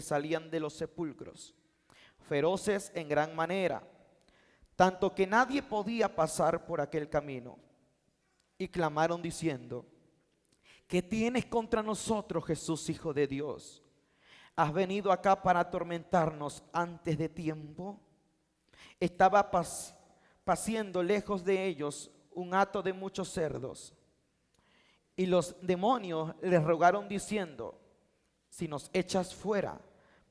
salían de los sepulcros, feroces en gran manera, tanto que nadie podía pasar por aquel camino. Y clamaron diciendo: ¿qué tienes contra nosotros, Jesús, Hijo de Dios? ¿Has venido acá para atormentarnos antes de tiempo? Estaba paciendo lejos de ellos un hato de muchos cerdos. Y los demonios les rogaron diciendo: si nos echas fuera,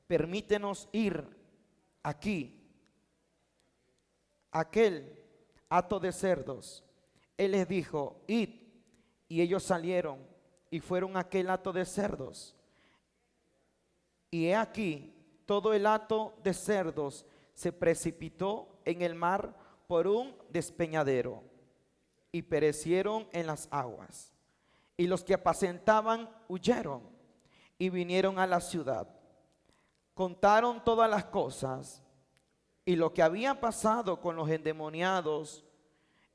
permítenos ir aquí, aquel hato de cerdos. Él les dijo: id. Y ellos salieron y fueron a aquel hato de cerdos. Y he aquí, todo el hato de cerdos se precipitó en el mar por un despeñadero y perecieron en las aguas. Y los que apacentaban huyeron y vinieron a la ciudad. Contaron todas las cosas y lo que había pasado con los endemoniados,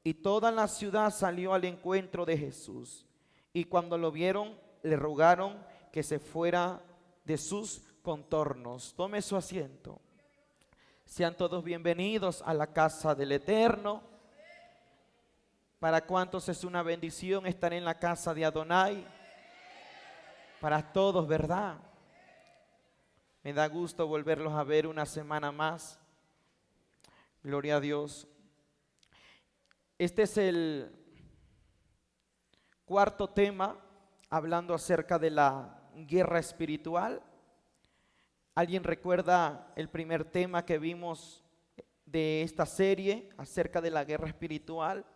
y toda la ciudad salió al encuentro de Jesús. Y cuando lo vieron, le rogaron que se fuera de sus contornos. Tome su asiento. Sean todos bienvenidos a la casa del Eterno. ¿Para cuántos es una bendición estar en la casa de Adonai? Para todos, ¿verdad? Me da gusto volverlos a ver una semana más. Gloria a Dios. Este es el cuarto tema, hablando acerca de la guerra espiritual. ¿Alguien recuerda el primer tema que vimos de esta serie acerca de la guerra espiritual?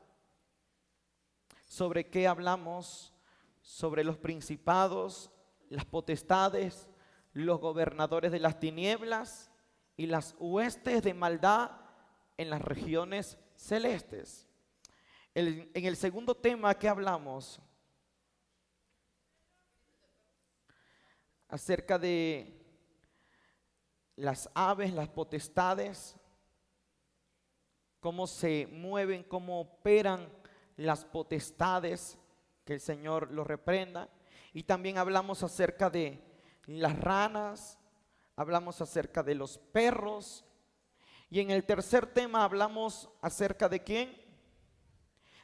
¿Sobre qué hablamos? Sobre los principados, las potestades, los gobernadores de las tinieblas y las huestes de maldad en las regiones celestes. En el segundo tema que hablamos acerca de las aves, las potestades, cómo se mueven, cómo operan las potestades, que el Señor los reprenda. Y también hablamos acerca de las ranas, hablamos acerca de los perros. Y en el tercer tema hablamos acerca de ¿quién?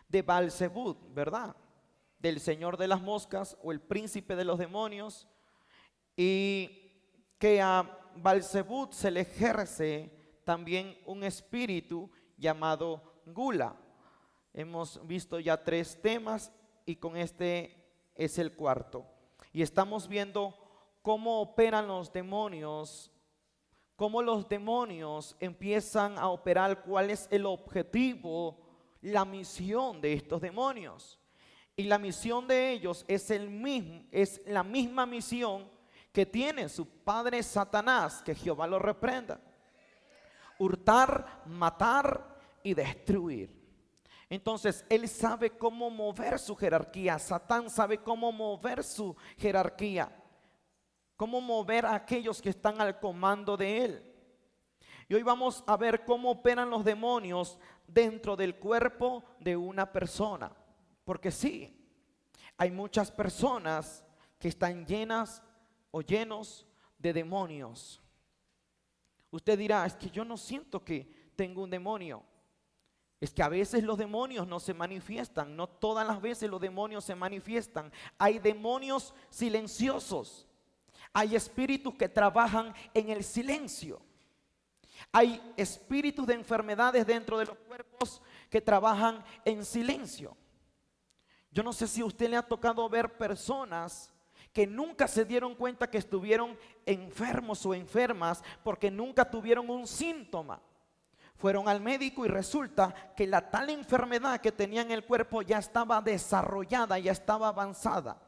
De Beelzebub, ¿verdad? Del señor de las moscas o el príncipe de los demonios. Y que a Beelzebub se le ejerce también un espíritu llamado Gula. Hemos visto ya 3 temas y con este es el cuarto. Y estamos viendo cómo operan los demonios, cómo los demonios empiezan a operar, cuál es el objetivo, la misión de estos demonios. Y la misión de ellos es la misma misión que tiene su padre Satanás, que Jehová lo reprenda: hurtar, matar y destruir. Entonces él sabe cómo mover su jerarquía. Satán sabe cómo mover su jerarquía, cómo mover a aquellos que están al comando de él. Y hoy vamos a ver cómo operan los demonios dentro del cuerpo de una persona. Porque sí, hay muchas personas que están llenas o llenos de demonios. Usted dirá: es que yo no siento que tengo un demonio. Es que a veces los demonios no se manifiestan, no todas las veces los demonios se manifiestan. Hay demonios silenciosos, hay espíritus que trabajan en el silencio. Hay espíritus de enfermedades dentro de los cuerpos que trabajan en silencio. Yo no sé si a usted le ha tocado ver personas que nunca se dieron cuenta que estuvieron enfermos o enfermas porque nunca tuvieron un síntoma. Fueron al médico y resulta que la tal enfermedad que tenían en el cuerpo ya estaba desarrollada, ya estaba avanzada.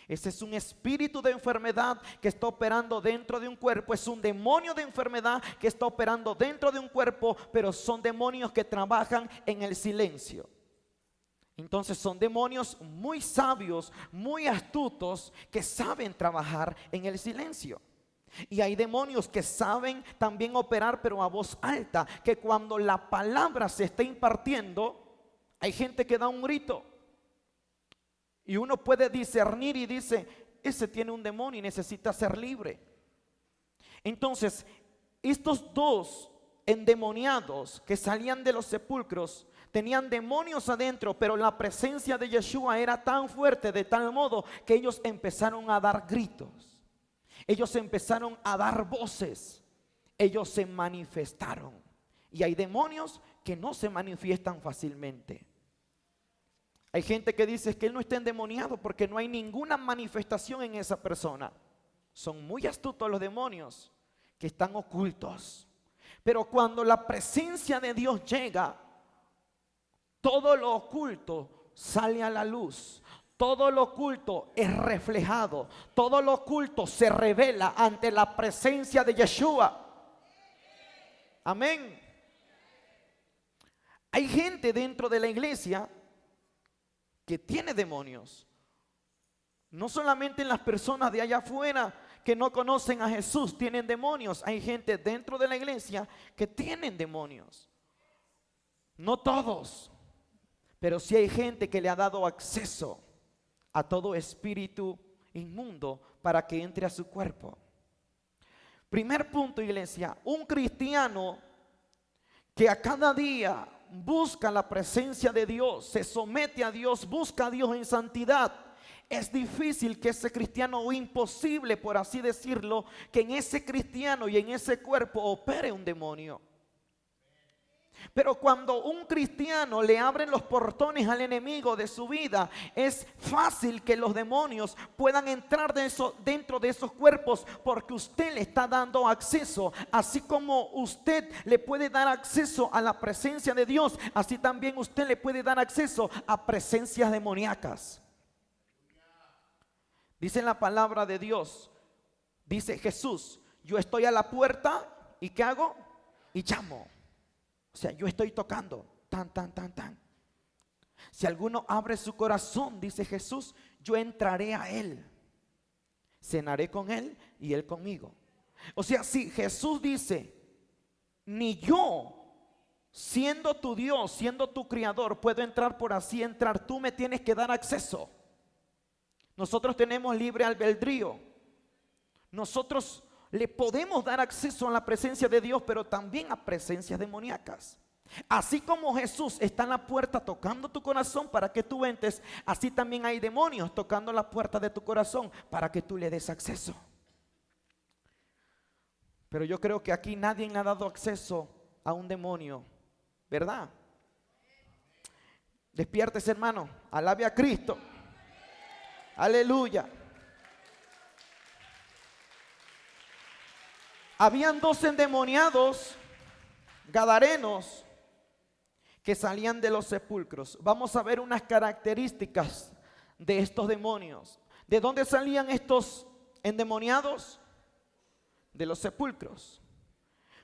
Ese es un espíritu de enfermedad que está operando dentro de un cuerpo. Es un demonio de enfermedad que está operando dentro de un cuerpo, pero son demonios que trabajan en el silencio. Entonces son demonios muy sabios, muy astutos, que saben trabajar en el silencio. Y hay demonios que saben también operar, pero a voz alta, que cuando la palabra se está impartiendo, hay gente que da un grito. Y uno puede discernir y dice: ese tiene un demonio y necesita ser libre. Entonces, estos dos endemoniados que salían de los sepulcros tenían demonios adentro, pero la presencia de Yeshua era tan fuerte de tal modo que ellos empezaron a dar gritos. Ellos empezaron a dar voces. Ellos se manifestaron. Y hay demonios que no se manifiestan fácilmente. Hay gente que dice que él no está endemoniado porque no hay ninguna manifestación en esa persona. Son muy astutos los demonios que están ocultos. Pero cuando la presencia de Dios llega, todo lo oculto sale a la luz. Todo lo oculto es reflejado. Todo lo oculto se revela ante la presencia de Yeshua. Amén. Hay gente dentro de la iglesia que tiene demonios. No solamente las personas de allá afuera que no conocen a Jesús tienen demonios. Hay gente dentro de la iglesia que tienen demonios. No todos, pero sí hay gente que le ha dado acceso a todo espíritu inmundo para que entre a su cuerpo. Primer punto, iglesia: un cristiano que a cada día busca la presencia de Dios, se somete a Dios, busca a Dios en santidad. Es difícil que ese cristiano, o imposible por así decirlo, que en ese cristiano y en ese cuerpo opere un demonio. Pero cuando un cristiano le abren los portones al enemigo de su vida, es fácil que los demonios puedan entrar dentro de esos cuerpos, porque usted le está dando acceso. Así como usted le puede dar acceso a la presencia de Dios, así también usted le puede dar acceso a presencias demoníacas. Dice la palabra de Dios, dice Jesús: yo estoy a la puerta y ¿qué hago? Y llamo. O sea, yo estoy tocando, tan. Si alguno abre su corazón, dice Jesús, yo entraré a él, cenaré con él y él conmigo. O sea, si Jesús dice, ni yo, siendo tu Dios, siendo tu Creador, puedo entrar por así entrar, tú me tienes que dar acceso. Nosotros tenemos libre albedrío. Nosotros le podemos dar acceso a la presencia de Dios, pero también a presencias demoníacas. Así como Jesús está en la puerta tocando tu corazón para que tú entres, así también hay demonios tocando la puerta de tu corazón para que tú le des acceso. Pero yo creo que aquí nadie le ha dado acceso a un demonio, ¿verdad? Despiértese, hermano, alabe a Cristo. Aleluya. Habían dos endemoniados gadarenos que salían de los sepulcros. Vamos a ver unas características de estos demonios. ¿De dónde salían estos endemoniados? De los sepulcros.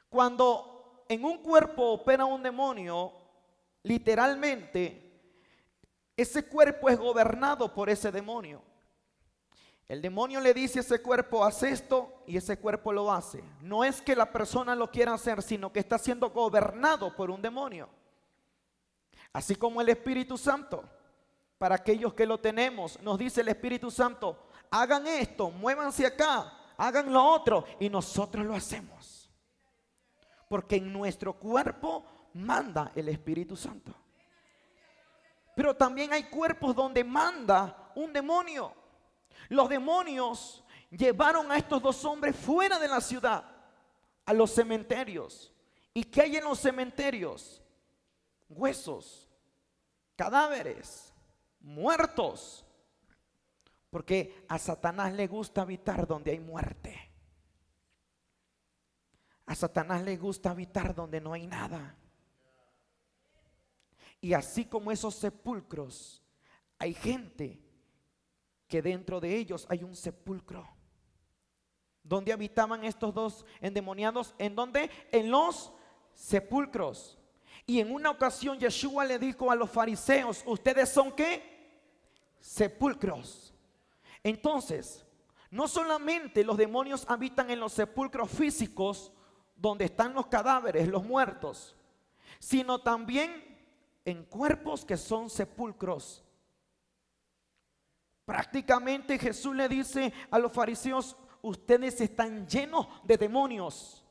Cuando en un cuerpo opera un demonio, literalmente ese cuerpo es gobernado por ese demonio. El demonio le dice a ese cuerpo: haz esto, y ese cuerpo lo hace. No es que la persona lo quiera hacer, sino que está siendo gobernado por un demonio. Así como el Espíritu Santo, para aquellos que lo tenemos, nos dice el Espíritu Santo: hagan esto, muévanse acá, hagan lo otro, y nosotros lo hacemos. Porque en nuestro cuerpo manda el Espíritu Santo. Pero también hay cuerpos donde manda un demonio. Los demonios llevaron a estos dos hombres fuera de la ciudad, a los cementerios. ¿Y qué hay en los cementerios? Huesos, cadáveres, muertos. Porque a Satanás le gusta habitar donde hay muerte. A Satanás le gusta habitar donde no hay nada. Y así como esos sepulcros, hay gente que dentro de ellos hay un sepulcro. ¿Dónde habitaban estos dos endemoniados? ¿En dónde? En los sepulcros. Y en una ocasión Yeshua le dijo a los fariseos: ¿ustedes son qué? Sepulcros. Entonces, no solamente los demonios habitan en los sepulcros físicos, donde están los cadáveres, los muertos, sino también en cuerpos que son sepulcros. Prácticamente Jesús le dice a los fariseos: ustedes están llenos de demonios,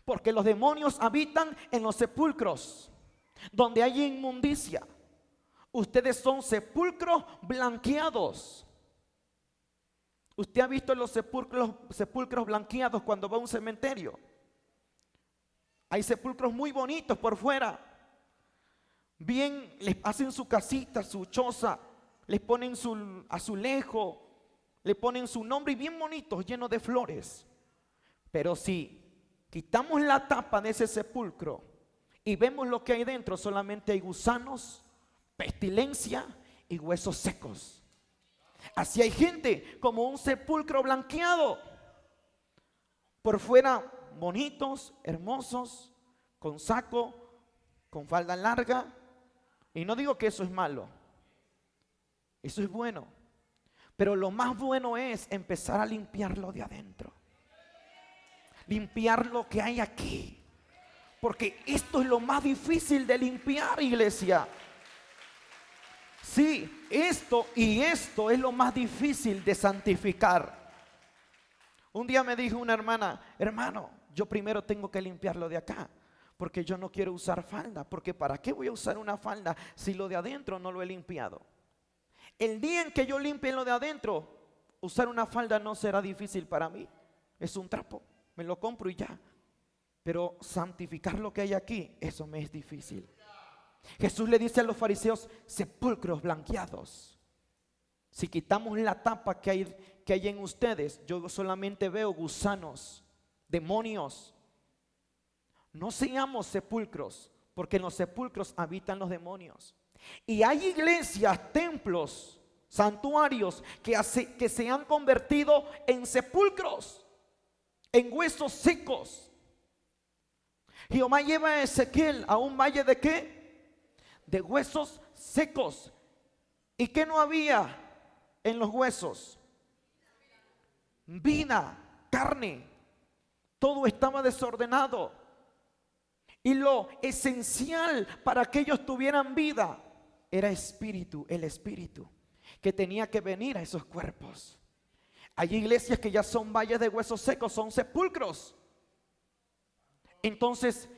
porque los demonios habitan en los sepulcros, donde hay inmundicia. Ustedes son sepulcros blanqueados. ¿Usted ha visto los sepulcros blanqueados cuando va a un cementerio? Hay sepulcros muy bonitos por fuera. Bien, les hacen su casita, su choza, les ponen su azulejo, le ponen su nombre y bien bonitos, llenos de flores. Pero si quitamos la tapa de ese sepulcro y vemos lo que hay dentro, solamente hay gusanos, pestilencia y huesos secos. Así hay gente como un sepulcro blanqueado. Por fuera bonitos, hermosos, con saco, con falda larga. Y no digo que eso es malo. Eso es bueno. Pero lo más bueno es empezar a limpiarlo de adentro. Limpiar lo que hay aquí. Porque esto es lo más difícil de limpiar, iglesia. Sí, esto es lo más difícil de santificar. Un día me dijo una hermana: hermano, yo primero tengo que limpiarlo de acá, porque yo no quiero usar falda, porque ¿para qué voy a usar una falda si lo de adentro no lo he limpiado? El día en que yo limpie lo de adentro, usar una falda no será difícil para mí. Es un trapo, me lo compro y ya. Pero santificar lo que hay aquí, eso me es difícil. Jesús le dice a los fariseos: sepulcros blanqueados. Si quitamos la tapa que hay en ustedes, yo solamente veo gusanos, demonios. No seamos sepulcros, porque en los sepulcros habitan los demonios. Y hay iglesias, templos, santuarios que se han convertido en sepulcros, en huesos secos. Jehová lleva a Ezequiel a un valle de ¿qué? De huesos secos. ¿Y qué no había en los huesos? Vida, carne. Todo estaba desordenado. Y lo esencial para que ellos tuvieran vida era espíritu, el espíritu que tenía que venir a esos cuerpos. Hay iglesias que ya son valles de huesos secos, son sepulcros. Entonces,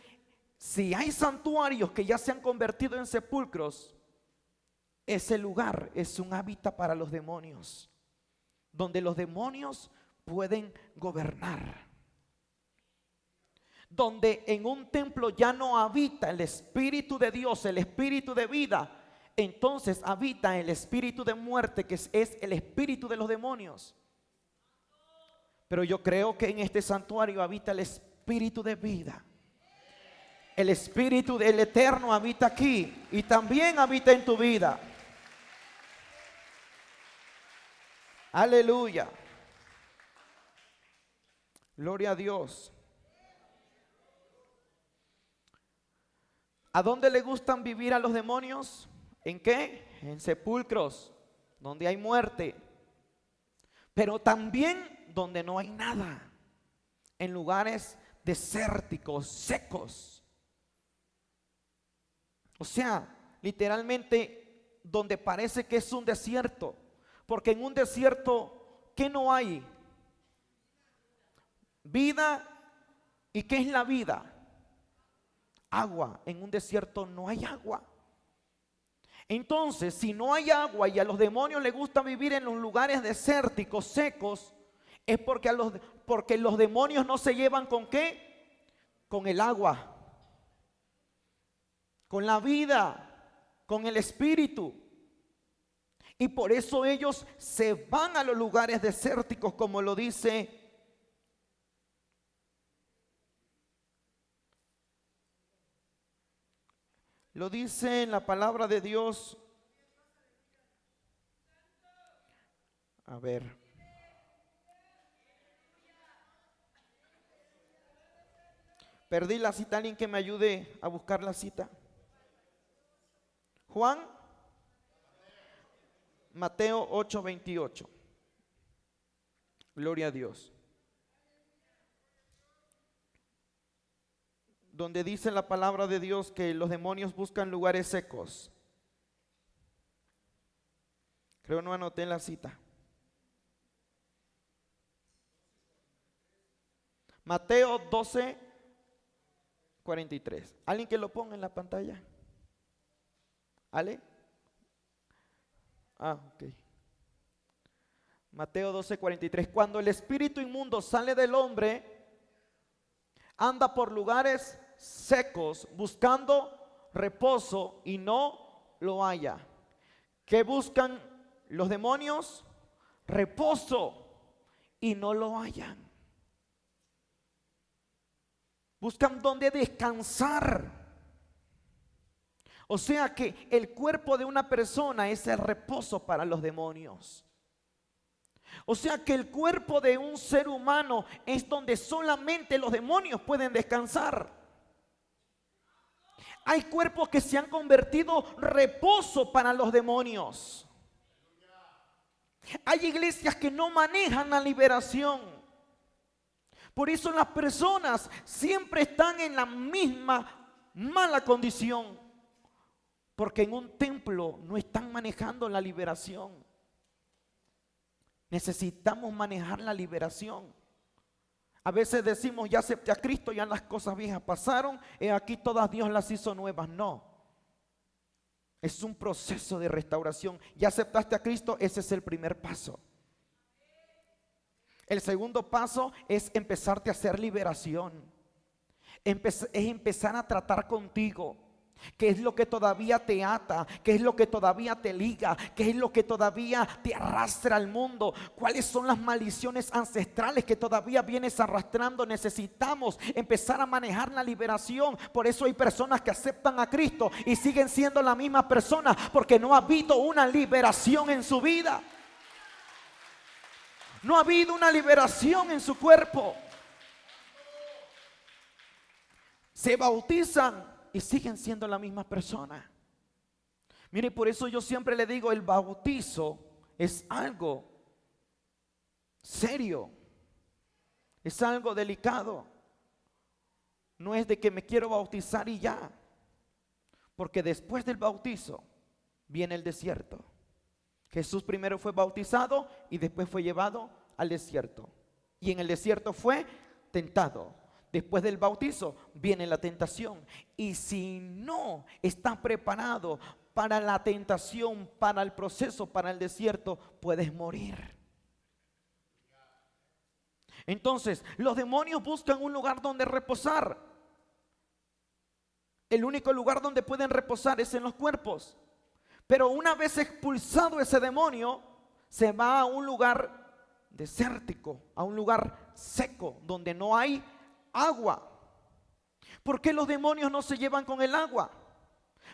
si hay santuarios que ya se han convertido en sepulcros, ese lugar es un hábitat para los demonios, donde los demonios pueden gobernar. Donde en un templo ya no habita el Espíritu de Dios, el Espíritu de vida, entonces habita el espíritu de muerte, que es el espíritu de los demonios. Pero yo creo que en este santuario habita el espíritu de vida. El espíritu del Eterno habita aquí y también habita en tu vida. Aleluya. Gloria a Dios. ¿A dónde le gustan vivir a los demonios? ¿En qué? En sepulcros, donde hay muerte. Pero también donde no hay nada. En lugares desérticos, secos. O sea, literalmente donde parece que es un desierto. Porque en un desierto, ¿qué no hay? Vida. ¿Y qué es la vida? Agua. En un desierto no hay agua. Entonces, si no hay agua y a los demonios les gusta vivir en los lugares desérticos, secos, es porque los demonios no se llevan ¿con qué? Con el agua, con la vida, con el espíritu. Y por eso ellos se van a los lugares desérticos, como lo dice en la palabra de Dios. A ver. Perdí la cita, alguien que me ayude a buscar la cita. Juan, Mateo 8:28. Gloria a Dios. Donde dice la palabra de Dios que los demonios buscan lugares secos. Creo no anoté la cita. Mateo 12:43. ¿Alguien que lo ponga en la pantalla? ¿Ale? Ok. Mateo 12:43. Cuando el espíritu inmundo sale del hombre, anda por lugares secos buscando reposo y no lo halla. ¿Qué buscan los demonios? Reposo y no lo hallan. Buscan donde descansar. O sea que el cuerpo de una persona es el reposo para los demonios. O sea que el cuerpo de un ser humano es donde solamente los demonios pueden descansar. Hay cuerpos que se han convertido reposo para los demonios. Hay iglesias que no manejan la liberación. Por eso las personas siempre están en la misma mala condición. Porque en un templo no están manejando la liberación. Necesitamos manejar la liberación. A veces decimos, ya acepté a Cristo, ya las cosas viejas pasaron, aquí todas Dios las hizo nuevas. No. Es un proceso de restauración. Ya aceptaste a Cristo, ese es el primer paso. El segundo paso es empezarte a hacer liberación. Es empezar a tratar contigo. ¿Qué es lo que todavía te ata? ¿Qué es lo que todavía te liga? ¿Qué es lo que todavía te arrastra al mundo? ¿Cuáles son las maldiciones ancestrales que todavía vienes arrastrando? Necesitamos empezar a manejar la liberación. Por eso hay personas que aceptan a Cristo y siguen siendo la misma persona, porque no ha habido una liberación en su vida. No ha habido una liberación en su cuerpo. Se bautizan y siguen siendo la misma persona. Mire, por eso yo siempre le digo, el bautizo es algo serio. Es algo delicado. No es de que me quiero bautizar y ya. Porque después del bautizo viene el desierto. Jesús primero fue bautizado y después fue llevado al desierto. Y en el desierto fue tentado. Después del bautizo viene la tentación. Y si no estás preparado para la tentación, para el proceso, para el desierto, puedes morir. Entonces, los demonios buscan un lugar donde reposar. El único lugar donde pueden reposar es en los cuerpos. Pero una vez expulsado ese demonio, se va a un lugar desértico, a un lugar seco, donde no hay agua. ¿Por qué los demonios no se llevan con el agua?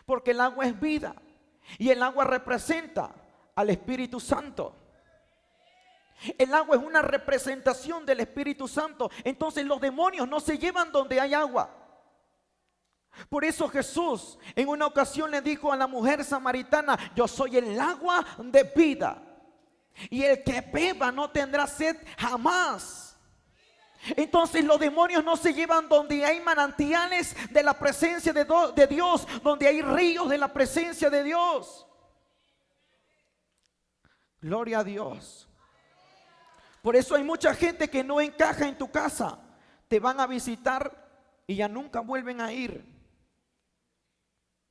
Porque el agua es vida y el agua representa al Espíritu Santo. El agua es una representación del Espíritu Santo. Entonces los demonios no se llevan donde hay agua. Por eso Jesús en una ocasión le dijo a la mujer samaritana: yo soy el agua de vida, y el que beba no tendrá sed jamás. Entonces los demonios no se llevan donde hay manantiales de la presencia de Dios, donde hay ríos de la presencia de Dios. Gloria a Dios. Por eso hay mucha gente que no encaja en tu casa. Te van a visitar y ya nunca vuelven a ir,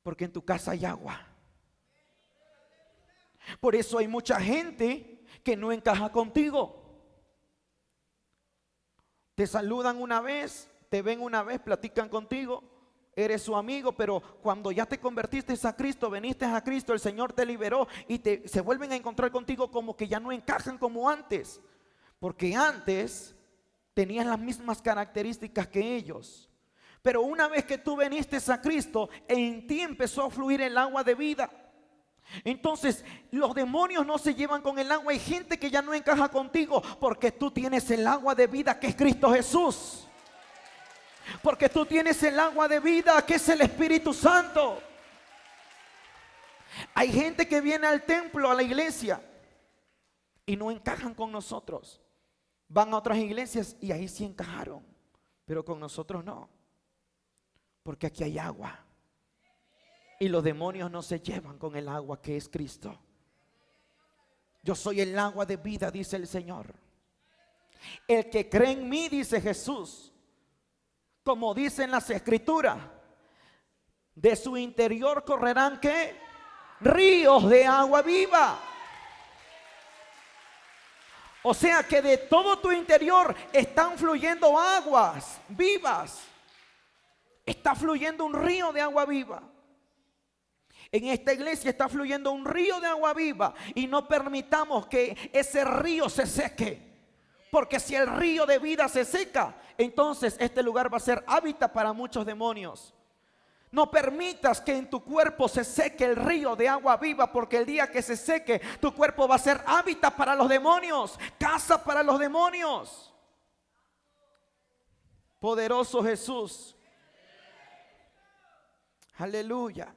porque en tu casa hay agua. Por eso hay mucha gente que no encaja contigo. Te saludan una vez, te ven una vez, platican contigo, eres su amigo, pero cuando ya te convertiste a Cristo, veniste a Cristo, el Señor te liberó y se vuelven a encontrar contigo como que ya no encajan como antes. Porque antes tenías las mismas características que ellos. Pero una vez que tú viniste a Cristo, en ti empezó a fluir el agua de vida. Entonces los demonios no se llevan con el agua. Hay gente que ya no encaja contigo porque tú tienes el agua de vida que es Cristo Jesús. Porque tú tienes el agua de vida que es el Espíritu Santo. Hay gente que viene al templo, a la iglesia, y no encajan con nosotros. Van a otras iglesias y ahí sí encajaron, pero con nosotros no. Porque aquí hay agua. Y los demonios no se llevan con el agua que es Cristo. Yo soy el agua de vida, dice el Señor. El que cree en mí, dice Jesús, como dicen las escrituras, de su interior correrán ¿qué? Ríos de agua viva. O sea que de todo tu interior están fluyendo aguas vivas. Está fluyendo un río de agua viva. En esta iglesia está fluyendo un río de agua viva y no permitamos que ese río se seque. Porque si el río de vida se seca, entonces este lugar va a ser hábitat para muchos demonios. No permitas que en tu cuerpo se seque el río de agua viva, porque el día que se seque, tu cuerpo va a ser hábitat para los demonios, casa para los demonios. Poderoso Jesús. Aleluya.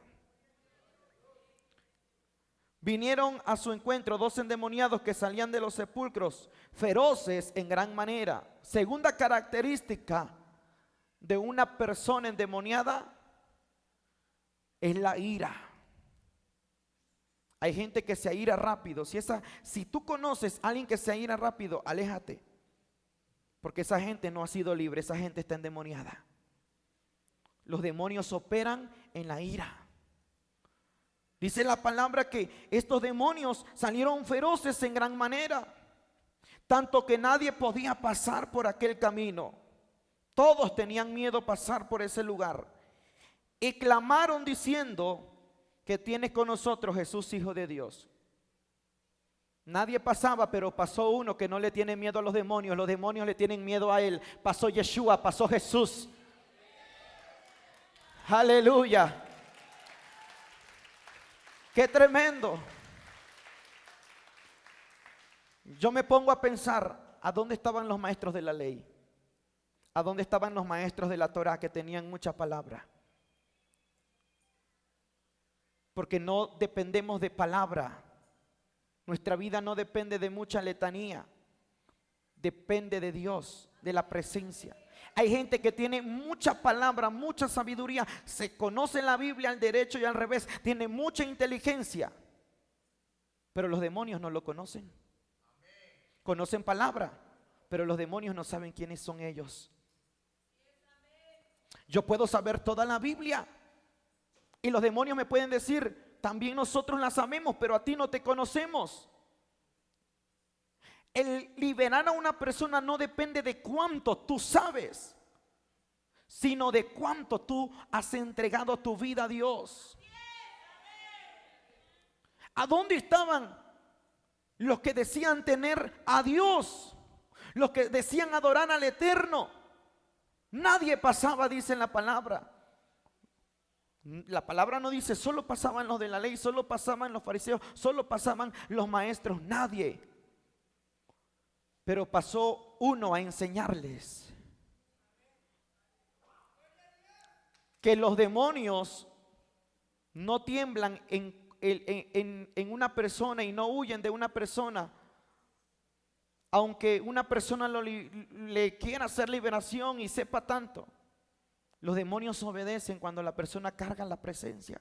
Vinieron a su encuentro 2 endemoniados que salían de los sepulcros, feroces en gran manera. Segunda característica de una persona endemoniada es la ira. Hay gente que se aira rápido. Si tú conoces a alguien que se aira rápido, aléjate. Porque esa gente no ha sido libre, esa gente está endemoniada. Los demonios operan en la ira. Dice la palabra que estos demonios salieron feroces en gran manera, tanto que nadie podía pasar por aquel camino. Todos tenían miedo pasar por ese lugar. Y clamaron diciendo: ¿qué tienes con nosotros, Jesús, Hijo de Dios? Nadie pasaba, pero pasó uno que no le tiene miedo a los demonios le tienen miedo a él. Pasó Yeshua, pasó Jesús. Aleluya. Qué tremendo. Yo me pongo a pensar, ¿a dónde estaban los maestros de la ley? ¿A dónde estaban los maestros de la Torá que tenían mucha palabra? Porque no dependemos de palabra. Nuestra vida no depende de mucha letanía. Depende de Dios, de la presencia. Hay gente que tiene mucha palabra, mucha sabiduría, se conoce la Biblia al derecho y al revés, tiene mucha inteligencia, pero los demonios no lo conocen. Conocen palabra, pero los demonios no saben quiénes son ellos. Yo puedo saber toda la Biblia y los demonios me pueden decir: también nosotros la sabemos, pero a ti no te conocemos. El liberar a una persona no depende de cuánto tú sabes, sino de cuánto tú has entregado tu vida a Dios. ¿A dónde estaban los que decían tener a Dios? Los que decían adorar al Eterno. Nadie pasaba, dice en la palabra. La palabra no dice solo pasaban los de la ley, solo pasaban los fariseos, solo pasaban los maestros, nadie. Pero pasó uno a enseñarles que los demonios no tiemblan en una persona y no huyen de una persona. Aunque una persona le quiera hacer liberación y sepa tanto, los demonios obedecen cuando la persona carga la presencia.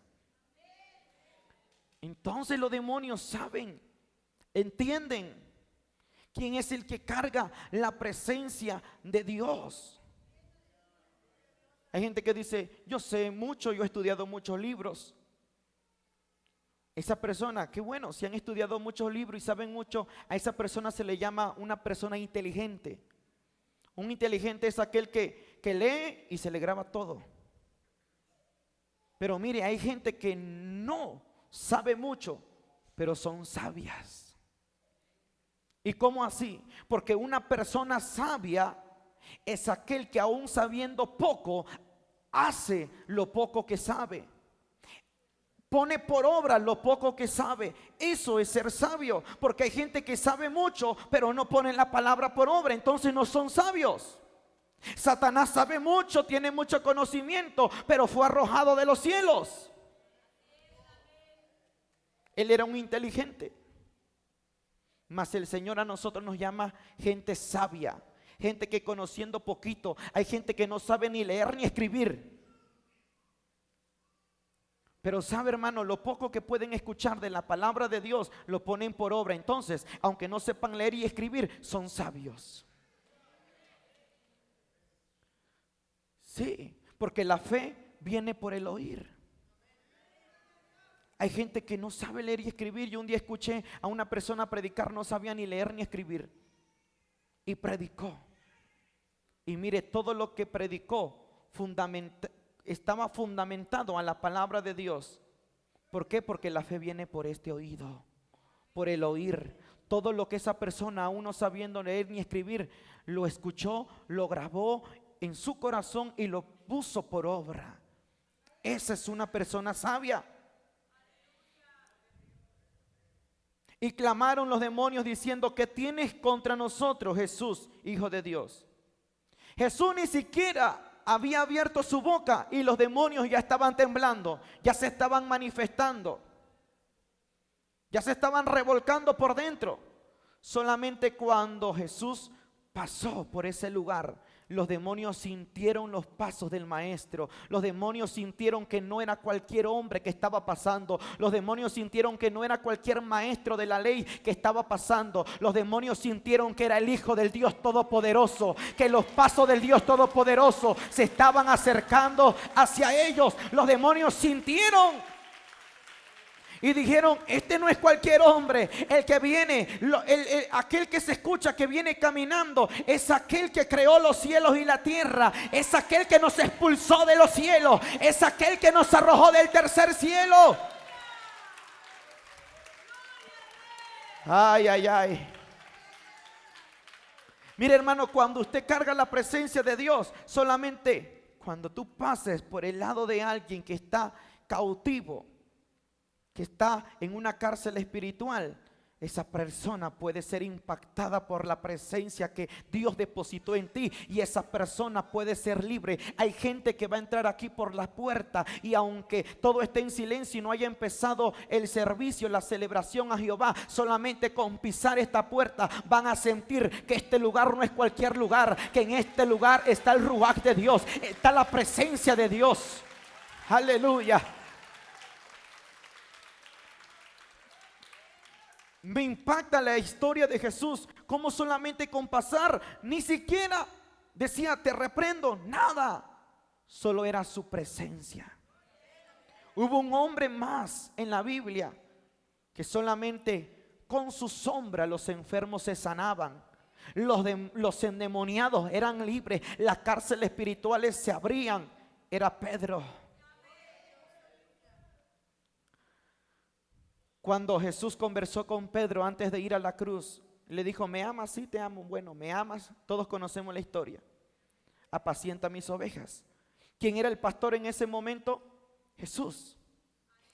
Entonces los demonios saben, entienden quién es el que carga la presencia de Dios. Hay gente que dice: yo sé mucho, yo he estudiado muchos libros. Esa persona, qué bueno, si han estudiado muchos libros y saben mucho, a esa persona se le llama una persona inteligente. Un inteligente es aquel que lee y se le graba todo. Pero mire, hay gente que no sabe mucho, pero son sabias. ¿Y cómo así? Porque una persona sabia es aquel que aún sabiendo poco, hace lo poco que sabe. Pone por obra lo poco que sabe. Eso es ser sabio. Porque hay gente que sabe mucho, pero no pone la palabra por obra. Entonces no son sabios. Satanás sabe mucho, tiene mucho conocimiento, pero fue arrojado de los cielos. Él era un inteligente. Mas el Señor a nosotros nos llama gente sabia, gente que conociendo poquito. Hay gente que no sabe ni leer ni escribir, pero sabe, hermano, lo poco que pueden escuchar de la palabra de Dios lo ponen por obra. Entonces, aunque no sepan leer y escribir, son sabios. Sí, porque la fe viene por el oír. Hay gente que no sabe leer y escribir. Yo un día escuché a una persona predicar, no sabía ni leer ni escribir. Y predicó. Y mire, todo lo que predicó estaba fundamentado a la palabra de Dios. ¿Por qué? Porque la fe viene por este oído, por el oír. Todo lo que esa persona, aún no sabiendo leer ni escribir, lo escuchó, lo grabó en su corazón y lo puso por obra. Esa es una persona sabia. Y clamaron los demonios diciendo: ¿qué tienes contra nosotros, Jesús, Hijo de Dios? Jesús ni siquiera había abierto su boca y los demonios ya estaban temblando, ya se estaban manifestando, ya se estaban revolcando por dentro. Solamente cuando Jesús pasó por ese lugar, los demonios sintieron los pasos del maestro. Los demonios sintieron que no era cualquier hombre que estaba pasando. Los demonios sintieron que no era cualquier maestro de la ley que estaba pasando. Los demonios sintieron que era el Hijo del Dios Todopoderoso, que los pasos del Dios Todopoderoso se estaban acercando hacia ellos. Los demonios sintieron y dijeron: este no es cualquier hombre, el que viene, aquel que se escucha que viene caminando, es aquel que creó los cielos y la tierra, es aquel que nos expulsó de los cielos, es aquel que nos arrojó del tercer cielo. Ay, ay, ay. Mire, hermano, cuando usted carga la presencia de Dios, solamente cuando tú pases por el lado de alguien que está cautivo, que está en una cárcel espiritual, esa persona puede ser impactada por la presencia que Dios depositó en ti, y esa persona puede ser libre. Hay gente que va a entrar aquí por la puerta, y aunque todo esté en silencio y no haya empezado el servicio, la celebración a Jehová, solamente con pisar esta puerta van a sentir que este lugar no es cualquier lugar, que en este lugar está el Ruach de Dios, está la presencia de Dios. Aleluya. Me impacta la historia de Jesús, como solamente con pasar, ni siquiera decía: te reprendo, nada, solo era su presencia. Hubo un hombre más en la Biblia que solamente con su sombra los enfermos se sanaban, los endemoniados eran libres, las cárceles espirituales se abrían. Era Pedro. Cuando Jesús conversó con Pedro antes de ir a la cruz, le dijo: ¿me amas? Sí, te amo. Bueno, ¿me amas? Todos conocemos la historia. Apacienta mis ovejas. ¿Quién era el pastor en ese momento? Jesús.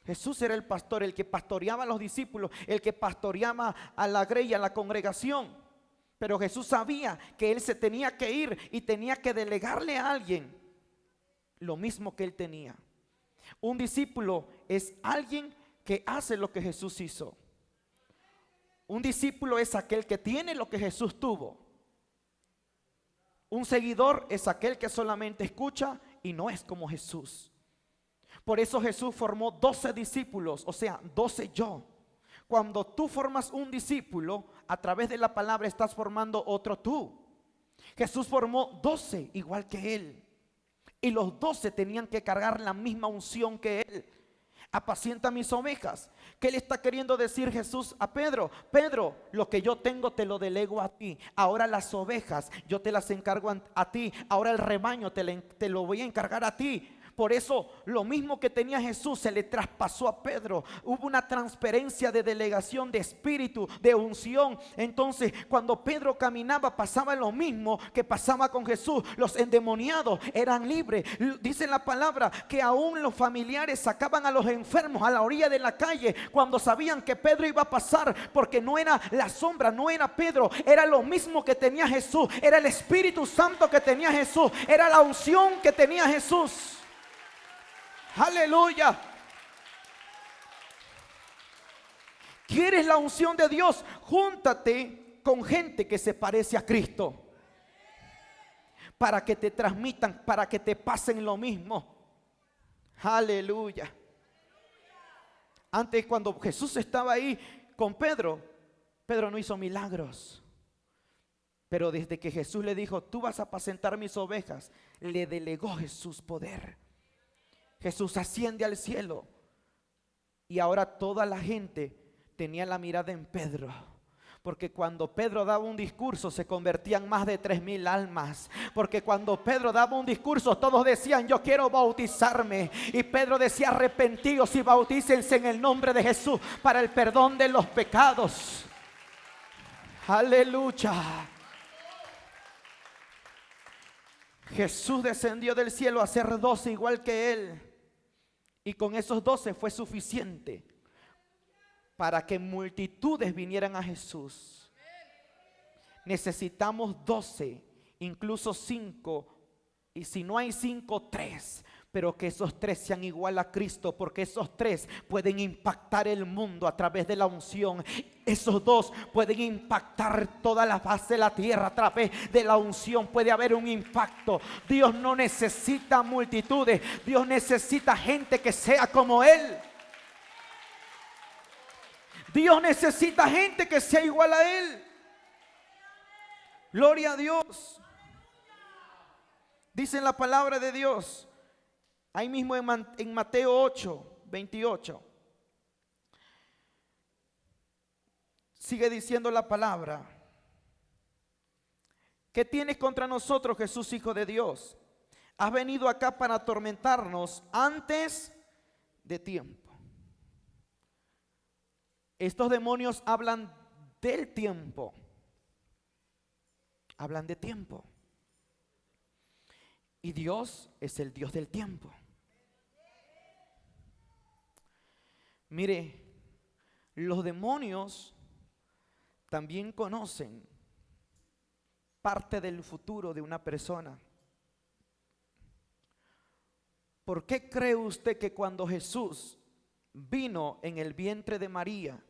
Jesús era el pastor, el que pastoreaba a los discípulos, el que pastoreaba a la grey, a la congregación. Pero Jesús sabía que él se tenía que ir y tenía que delegarle a alguien lo mismo que él tenía. Un discípulo es alguien que hace lo que Jesús hizo. Un discípulo es aquel que tiene lo que Jesús tuvo. Un seguidor es aquel que solamente escucha y no es como Jesús. Por eso Jesús formó 12 discípulos, o sea, 12 yo. Cuando tú formas un discípulo, a través de la palabra estás formando otro tú. Jesús formó 12 igual que él, y los 12 tenían que cargar la misma unción que él. Apacienta mis ovejas. ¿Qué le está queriendo decir Jesús a Pedro? Pedro, lo que yo tengo te lo delego a ti. Ahora las ovejas yo te las encargo a ti. Ahora el rebaño te lo voy a encargar a ti. Por eso lo mismo que tenía Jesús se le traspasó a Pedro. Hubo una transferencia de delegación, de espíritu, de unción. Entonces cuando Pedro caminaba pasaba lo mismo que pasaba con Jesús. Los endemoniados eran libres. Dice la palabra que aún los familiares sacaban a los enfermos a la orilla de la calle cuando sabían que Pedro iba a pasar, porque no era la sombra, no era Pedro, era lo mismo que tenía Jesús. Era el Espíritu Santo que tenía Jesús, era la unción que tenía Jesús. Aleluya. ¿Quieres la unción de Dios? Júntate con gente que se parece a Cristo, para que te transmitan, para que te pasen lo mismo. Aleluya. Antes, cuando Jesús estaba ahí con Pedro, Pedro no hizo milagros. Pero desde que Jesús le dijo, tú vas a apacentar mis ovejas, le delegó Jesús poder. Jesús asciende al cielo y ahora toda la gente tenía la mirada en Pedro. Porque cuando Pedro daba un discurso se convertían más de 3,000 almas. Porque cuando Pedro daba un discurso todos decían, yo quiero bautizarme. Y Pedro decía, arrepentíos y bautícense en el nombre de Jesús para el perdón de los pecados. Aleluya. Jesús descendió del cielo a ser 12 igual que él. Y con esos 12 fue suficiente para que multitudes vinieran a Jesús. Necesitamos 12, incluso 5, y si no hay 5, 3. Pero que esos 3 sean igual a Cristo, porque esos 3 pueden impactar el mundo a través de la unción. Esos 2 pueden impactar toda la faz de la tierra a través de la unción. Puede haber un impacto. Dios no necesita multitudes, Dios necesita gente que sea como Él. Dios necesita gente que sea igual a Él. Gloria a Dios. Dice en la palabra de Dios, ahí mismo en Mateo 8, 28. Sigue diciendo la palabra. ¿Qué tienes contra nosotros, Jesús, Hijo de Dios? Has venido acá para atormentarnos antes de tiempo. Estos demonios hablan del tiempo. Hablan de tiempo. Y Dios es el Dios del tiempo. Mire, los demonios también conocen parte del futuro de una persona. ¿Por qué cree usted que cuando Jesús vino en el vientre de María,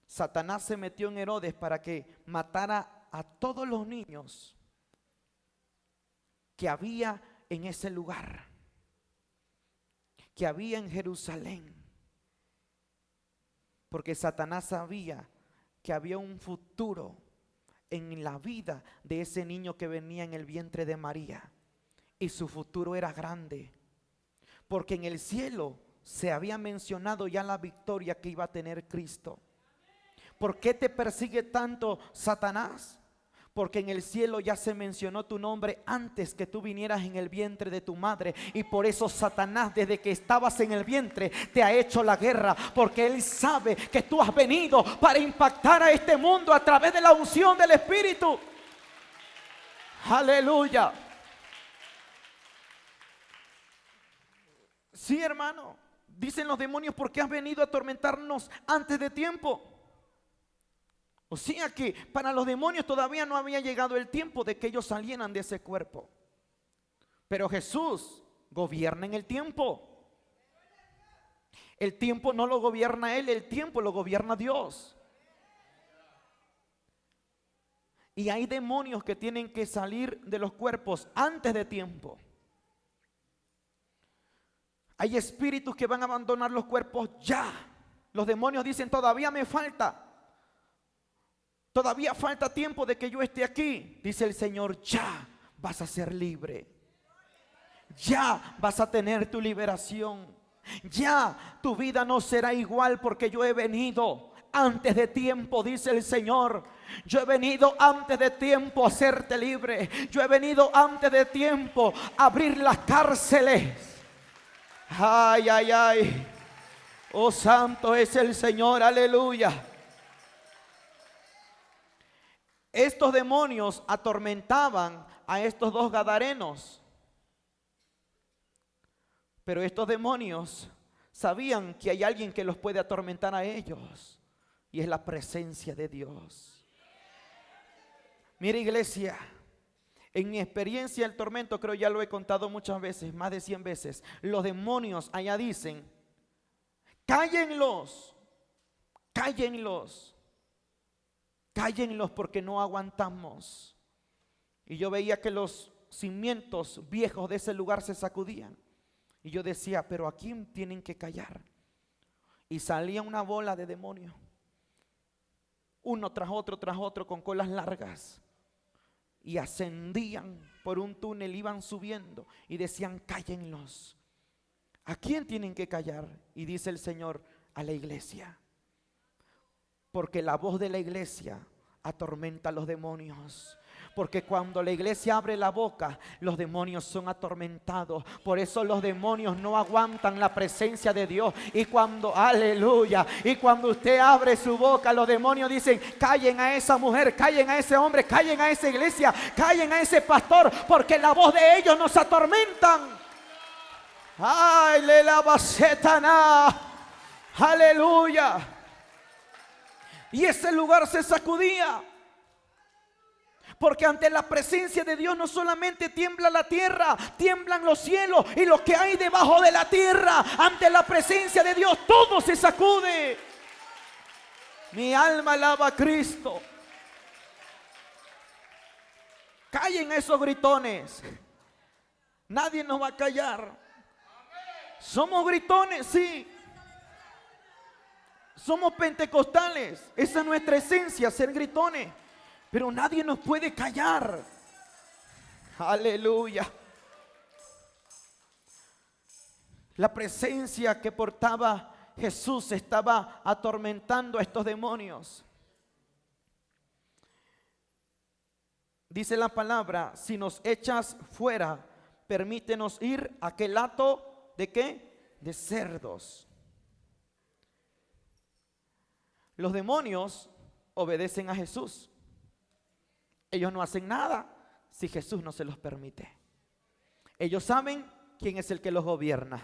Satanás se metió en Herodes para que matara a todos los niños que había en ese lugar, que había en Jerusalén? Porque Satanás sabía que había un futuro en la vida de ese niño que venía en el vientre de María. Y su futuro era grande. Porque en el cielo se había mencionado ya la victoria que iba a tener Cristo. ¿Por qué te persigue tanto Satanás? Porque en el cielo ya se mencionó tu nombre antes que tú vinieras en el vientre de tu madre. Y por eso Satanás, desde que estabas en el vientre, te ha hecho la guerra. Porque él sabe que tú has venido para impactar a este mundo a través de la unción del Espíritu. Aleluya. Sí, hermano. Dicen los demonios, ¿por qué has venido a atormentarnos antes de tiempo? O sea que para los demonios todavía no había llegado el tiempo de que ellos salieran de ese cuerpo. Pero Jesús gobierna en el tiempo. El tiempo no lo gobierna Él, el tiempo lo gobierna Dios. Y hay demonios que tienen que salir de los cuerpos antes de tiempo. Hay espíritus que van a abandonar los cuerpos ya. Los demonios dicen, todavía me falta. Todavía falta tiempo de que yo esté aquí. Dice el Señor, ya vas a ser libre. Ya vas a tener tu liberación. Ya tu vida no será igual porque yo he venido antes de tiempo, dice el Señor. Yo he venido antes de tiempo a hacerte libre. Yo he venido antes de tiempo a abrir las cárceles. Ay, ay, ay. Oh, santo es el Señor, aleluya. Estos demonios atormentaban a estos 2 gadarenos. Pero estos demonios sabían que hay alguien que los puede atormentar a ellos. Y es la presencia de Dios. Mira, iglesia, en mi experiencia del tormento, creo ya lo he contado muchas veces, más de 100 veces. Los demonios allá dicen, cállenlos, cállenlos. Cállenlos porque no aguantamos. Y yo veía que los cimientos viejos de ese lugar se sacudían. Y yo decía, pero ¿a quién tienen que callar? Y salía una bola de demonios. Uno tras otro con colas largas. y ascendían por un túnel, iban subiendo y decían: cállenlos. ¿A quién tienen que callar? Y dice el Señor: a la iglesia. Porque la voz de la iglesia atormenta a los demonios. Porque cuando la iglesia abre la boca, los demonios son atormentados. Por eso los demonios no aguantan la presencia de Dios. Y cuando, aleluya, y cuando usted abre su boca, los demonios dicen: callen a esa mujer, callen a ese hombre, callen a esa iglesia, callen a ese pastor, porque la voz de ellos nos atormentan. Ay, le lava Satanás, aleluya. Y ese lugar se sacudía. Porque ante la presencia de Dios no solamente tiembla la tierra, tiemblan los cielos y lo que hay debajo de la tierra. Ante la presencia de Dios todo se sacude. Mi alma alaba a Cristo. Callen esos gritones. Nadie nos va a callar. Somos gritones, sí. Somos pentecostales. Esa es nuestra esencia, ser gritones. Pero nadie nos puede callar. Aleluya. La presencia que portaba Jesús estaba atormentando a estos demonios. Dice la palabra: si nos echas fuera, permítenos ir a aquel hato de ¿qué? De cerdos. Los demonios obedecen a Jesús. Ellos no hacen nada si Jesús no se los permite. Ellos saben quién es el que los gobierna.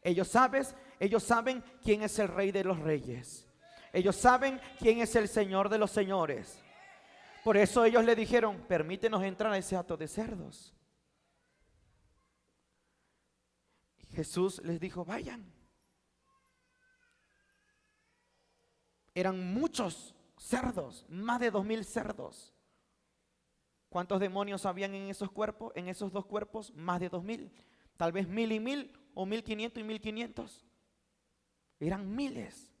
Ellos saben quién es el Rey de los Reyes. Ellos saben quién es el Señor de los Señores. Por eso ellos le dijeron: permítenos entrar a ese hato de cerdos. Jesús les dijo: vayan. Eran muchos cerdos, más de 2000 cerdos. ¿Cuántos demonios habían en esos cuerpos? En esos dos cuerpos, más de 2000. Tal vez 1000 y 1000, o 1500 y 1500. Eran miles.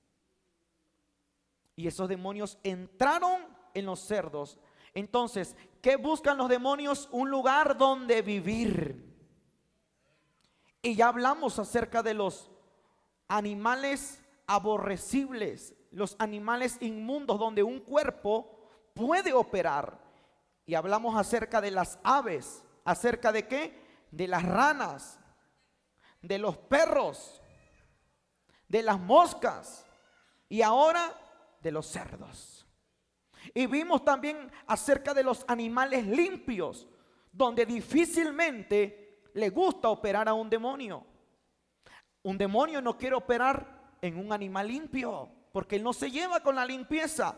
Y esos demonios entraron en los cerdos. Entonces, ¿qué buscan los demonios? Un lugar donde vivir. Y ya hablamos acerca de los animales aborrecibles, los animales inmundos donde un cuerpo puede operar. Y hablamos acerca de las aves. ¿Acerca de qué? De las ranas, de los perros, de las moscas y ahora de los cerdos. Y vimos también acerca de los animales limpios, donde difícilmente le gusta operar a un demonio. Un demonio no quiere operar en un animal limpio, porque él no se lleva con la limpieza.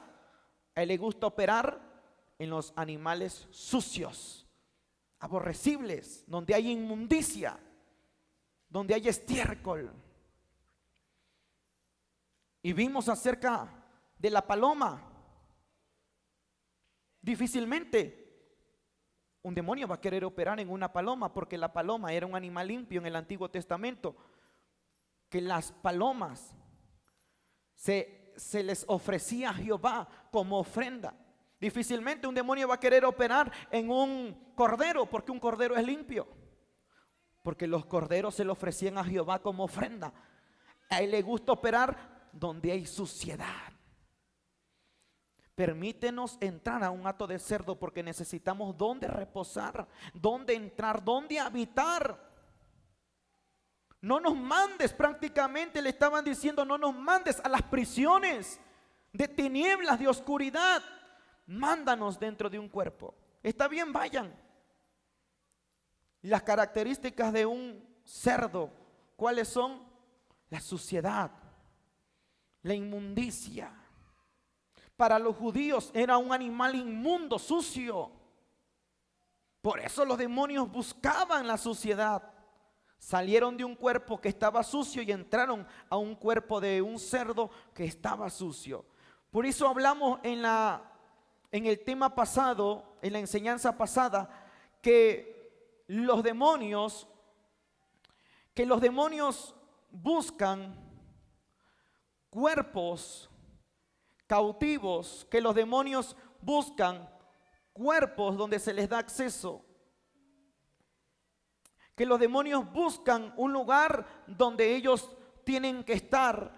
A él le gusta operar en los animales sucios, aborrecibles, donde hay inmundicia, donde hay estiércol. Y vimos acerca de la paloma. Difícilmente un demonio va a querer operar en una paloma, porque la paloma era un animal limpio en el Antiguo Testamento, que las palomas se les ofrecía a Jehová como ofrenda. Difícilmente un demonio va a querer operar en un cordero, porque un cordero es limpio, porque los corderos se le ofrecían a Jehová como ofrenda. A él le gusta operar donde hay suciedad. Permítenos entrar a un hato de cerdo, porque necesitamos dónde reposar, dónde entrar, dónde habitar. No nos mandes, prácticamente le estaban diciendo: no nos mandes a las prisiones de tinieblas, de oscuridad. Mándanos dentro de un cuerpo. Está bien, vayan. Las características de un cerdo, ¿cuáles son? La suciedad, la inmundicia. Para los judíos era un animal inmundo, sucio. Por eso los demonios buscaban la suciedad. Salieron de un cuerpo que estaba sucio y entraron a un cuerpo de un cerdo que estaba sucio. Por eso hablamos en el tema pasado, en la enseñanza pasada, que los demonios buscan cuerpos cautivos, que los demonios buscan cuerpos donde se les da acceso. Que los demonios buscan un lugar donde ellos tienen que estar.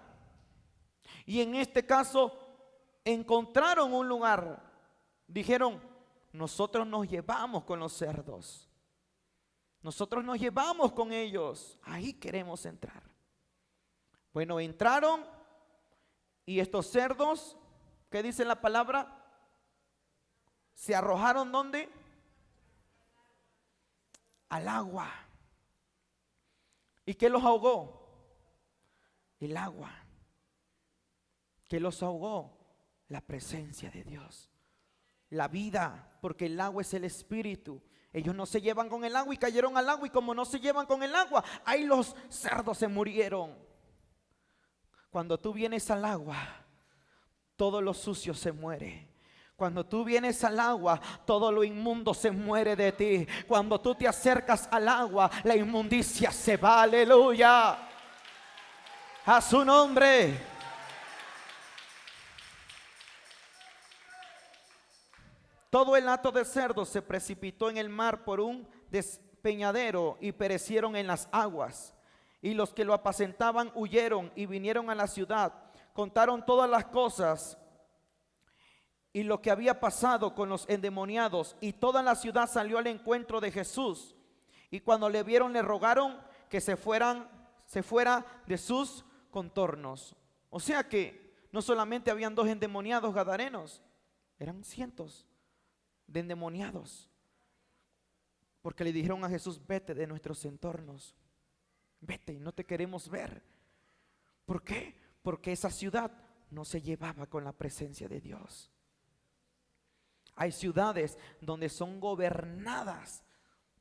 Y en este caso encontraron un lugar. Dijeron, nosotros nos llevamos con los cerdos. Nosotros nos llevamos con ellos. Ahí queremos entrar. Bueno, entraron y estos cerdos, ¿qué dice la palabra? Se arrojaron ¿dónde? Al agua. ¿Y qué los ahogó? El agua. ¿Qué los ahogó? La presencia de Dios. La vida, porque el agua es el espíritu. Ellos no se llevan con el agua y cayeron al agua, y como no se llevan con el agua, ahí los cerdos se murieron. Cuando tú vienes al agua, todo lo sucio se muere. Cuando tú vienes al agua, todo lo inmundo se muere de ti. Cuando tú te acercas al agua, la inmundicia se va. Aleluya. A su nombre. Todo el hato de cerdos se precipitó en el mar por un despeñadero y perecieron en las aguas. Y los que lo apacentaban huyeron y vinieron a la ciudad. Contaron todas las cosas y lo que había pasado con los endemoniados, y toda la ciudad salió al encuentro de Jesús. Y cuando le vieron, le rogaron que se fuera de sus contornos. O sea que no solamente habían 2 endemoniados gadarenos, eran cientos de endemoniados, porque le dijeron a Jesús, vete de nuestros entornos, vete, no te queremos ver. ¿Por qué? Porque esa ciudad no se llevaba con la presencia de Dios. Hay ciudades donde son gobernadas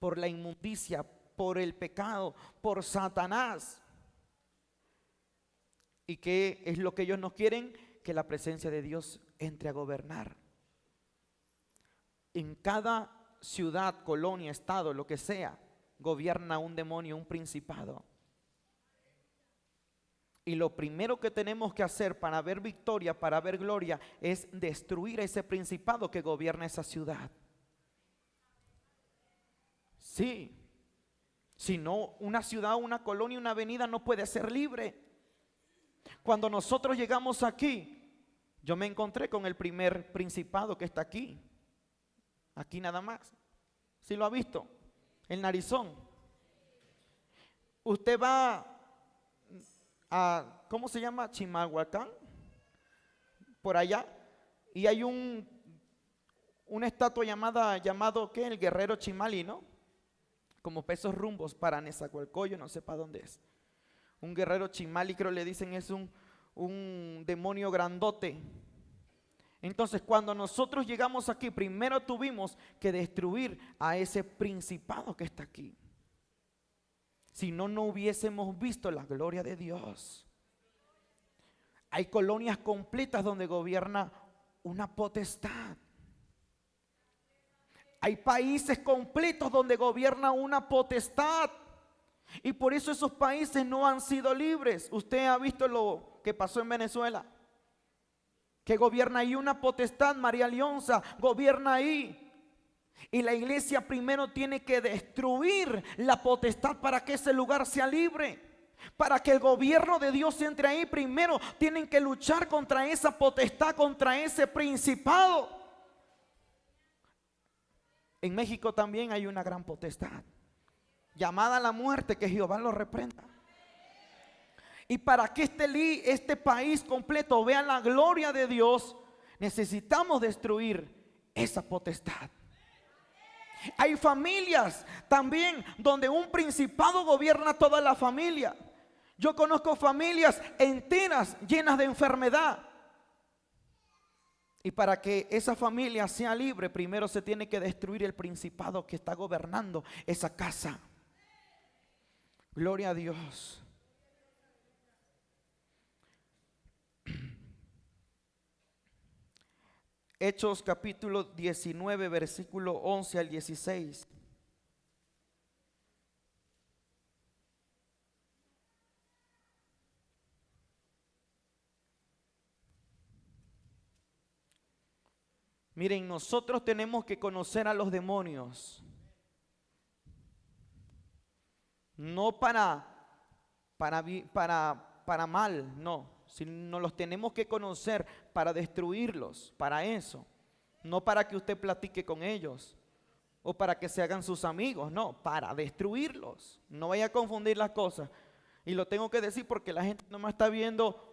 por la inmundicia, por el pecado, por Satanás. ¿Y qué es lo que ellos no quieren? Que la presencia de Dios entre a gobernar. En cada ciudad, colonia, estado, lo que sea, gobierna un demonio, un principado. Y lo primero que tenemos que hacer para ver victoria, para ver gloria, es destruir a ese principado que gobierna esa ciudad. Sí. Si no, una ciudad, una colonia, una avenida no puede ser libre. Cuando nosotros llegamos aquí, yo me encontré con el primer principado que está aquí. Aquí nada más. ¿Sí lo ha visto? El narizón. Usted va a, ¿cómo se llama? Chimalhuacán, por allá, y hay una estatua llamado ¿qué? El guerrero Chimali, ¿no? Como pesos rumbos para Nezahualcóyotl, no sé para dónde es. Un guerrero Chimali, creo le dicen, es un demonio grandote. Entonces, cuando nosotros llegamos aquí, primero tuvimos que destruir a ese principado que está aquí. Si no, no hubiésemos visto la gloria de Dios. Hay colonias completas donde gobierna una potestad. Hay países completos donde gobierna una potestad. Y por eso esos países no han sido libres. Usted ha visto lo que pasó en Venezuela, que gobierna ahí una potestad. María Leonza gobierna ahí. Y la iglesia primero tiene que destruir la potestad para que ese lugar sea libre. Para que el gobierno de Dios entre ahí, primero tienen que luchar contra esa potestad, contra ese principado. En México también hay una gran potestad llamada la muerte, que Jehová lo reprenda. Y para que este país completo vea la gloria de Dios, necesitamos destruir esa potestad. Hay familias también donde un principado gobierna toda la familia. Yo conozco familias enteras llenas de enfermedad. Y para que esa familia sea libre, primero se tiene que destruir el principado que está gobernando esa casa. Gloria a Dios. Hechos capítulo 19, versículo 11 al 16. Miren, nosotros tenemos que conocer a los demonios. No para mal, no. Sino los tenemos que conocer para destruirlos, para eso. No para que usted platique con ellos o para que se hagan sus amigos, no, para destruirlos. No vaya a confundir las cosas. Y lo tengo que decir porque la gente no me está viendo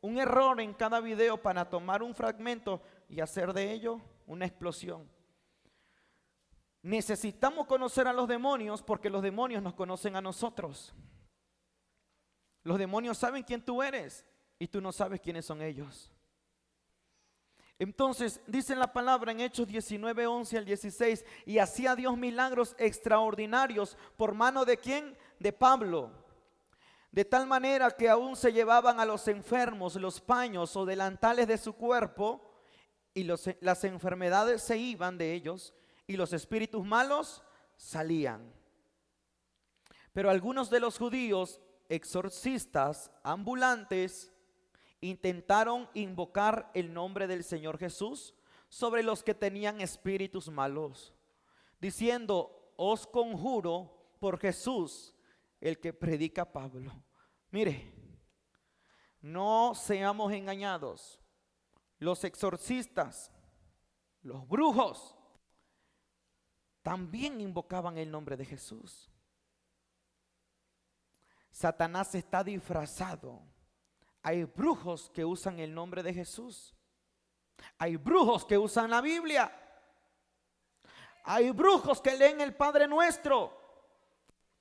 un error en cada video para tomar un fragmento y hacer de ello una explosión. Necesitamos conocer a los demonios porque los demonios nos conocen a nosotros. Los demonios saben quién tú eres y tú no sabes quiénes son ellos. Entonces dice la palabra en Hechos 19, 11 al 16, y hacía Dios milagros extraordinarios por mano de ¿quién? De Pablo. De tal manera que aún se llevaban a los enfermos los paños o delantales de su cuerpo y las enfermedades se iban de ellos y los espíritus malos salían. Pero algunos de los judíos exorcistas ambulantes intentaron invocar el nombre del Señor Jesús sobre los que tenían espíritus malos, diciendo: os conjuro por Jesús, el que predica Pablo. Mire, no seamos engañados. Los exorcistas, los brujos, también invocaban el nombre de Jesús. Satanás está disfrazado. Hay brujos que usan el nombre de Jesús. Hay brujos que usan la Biblia. Hay brujos que leen el Padre Nuestro.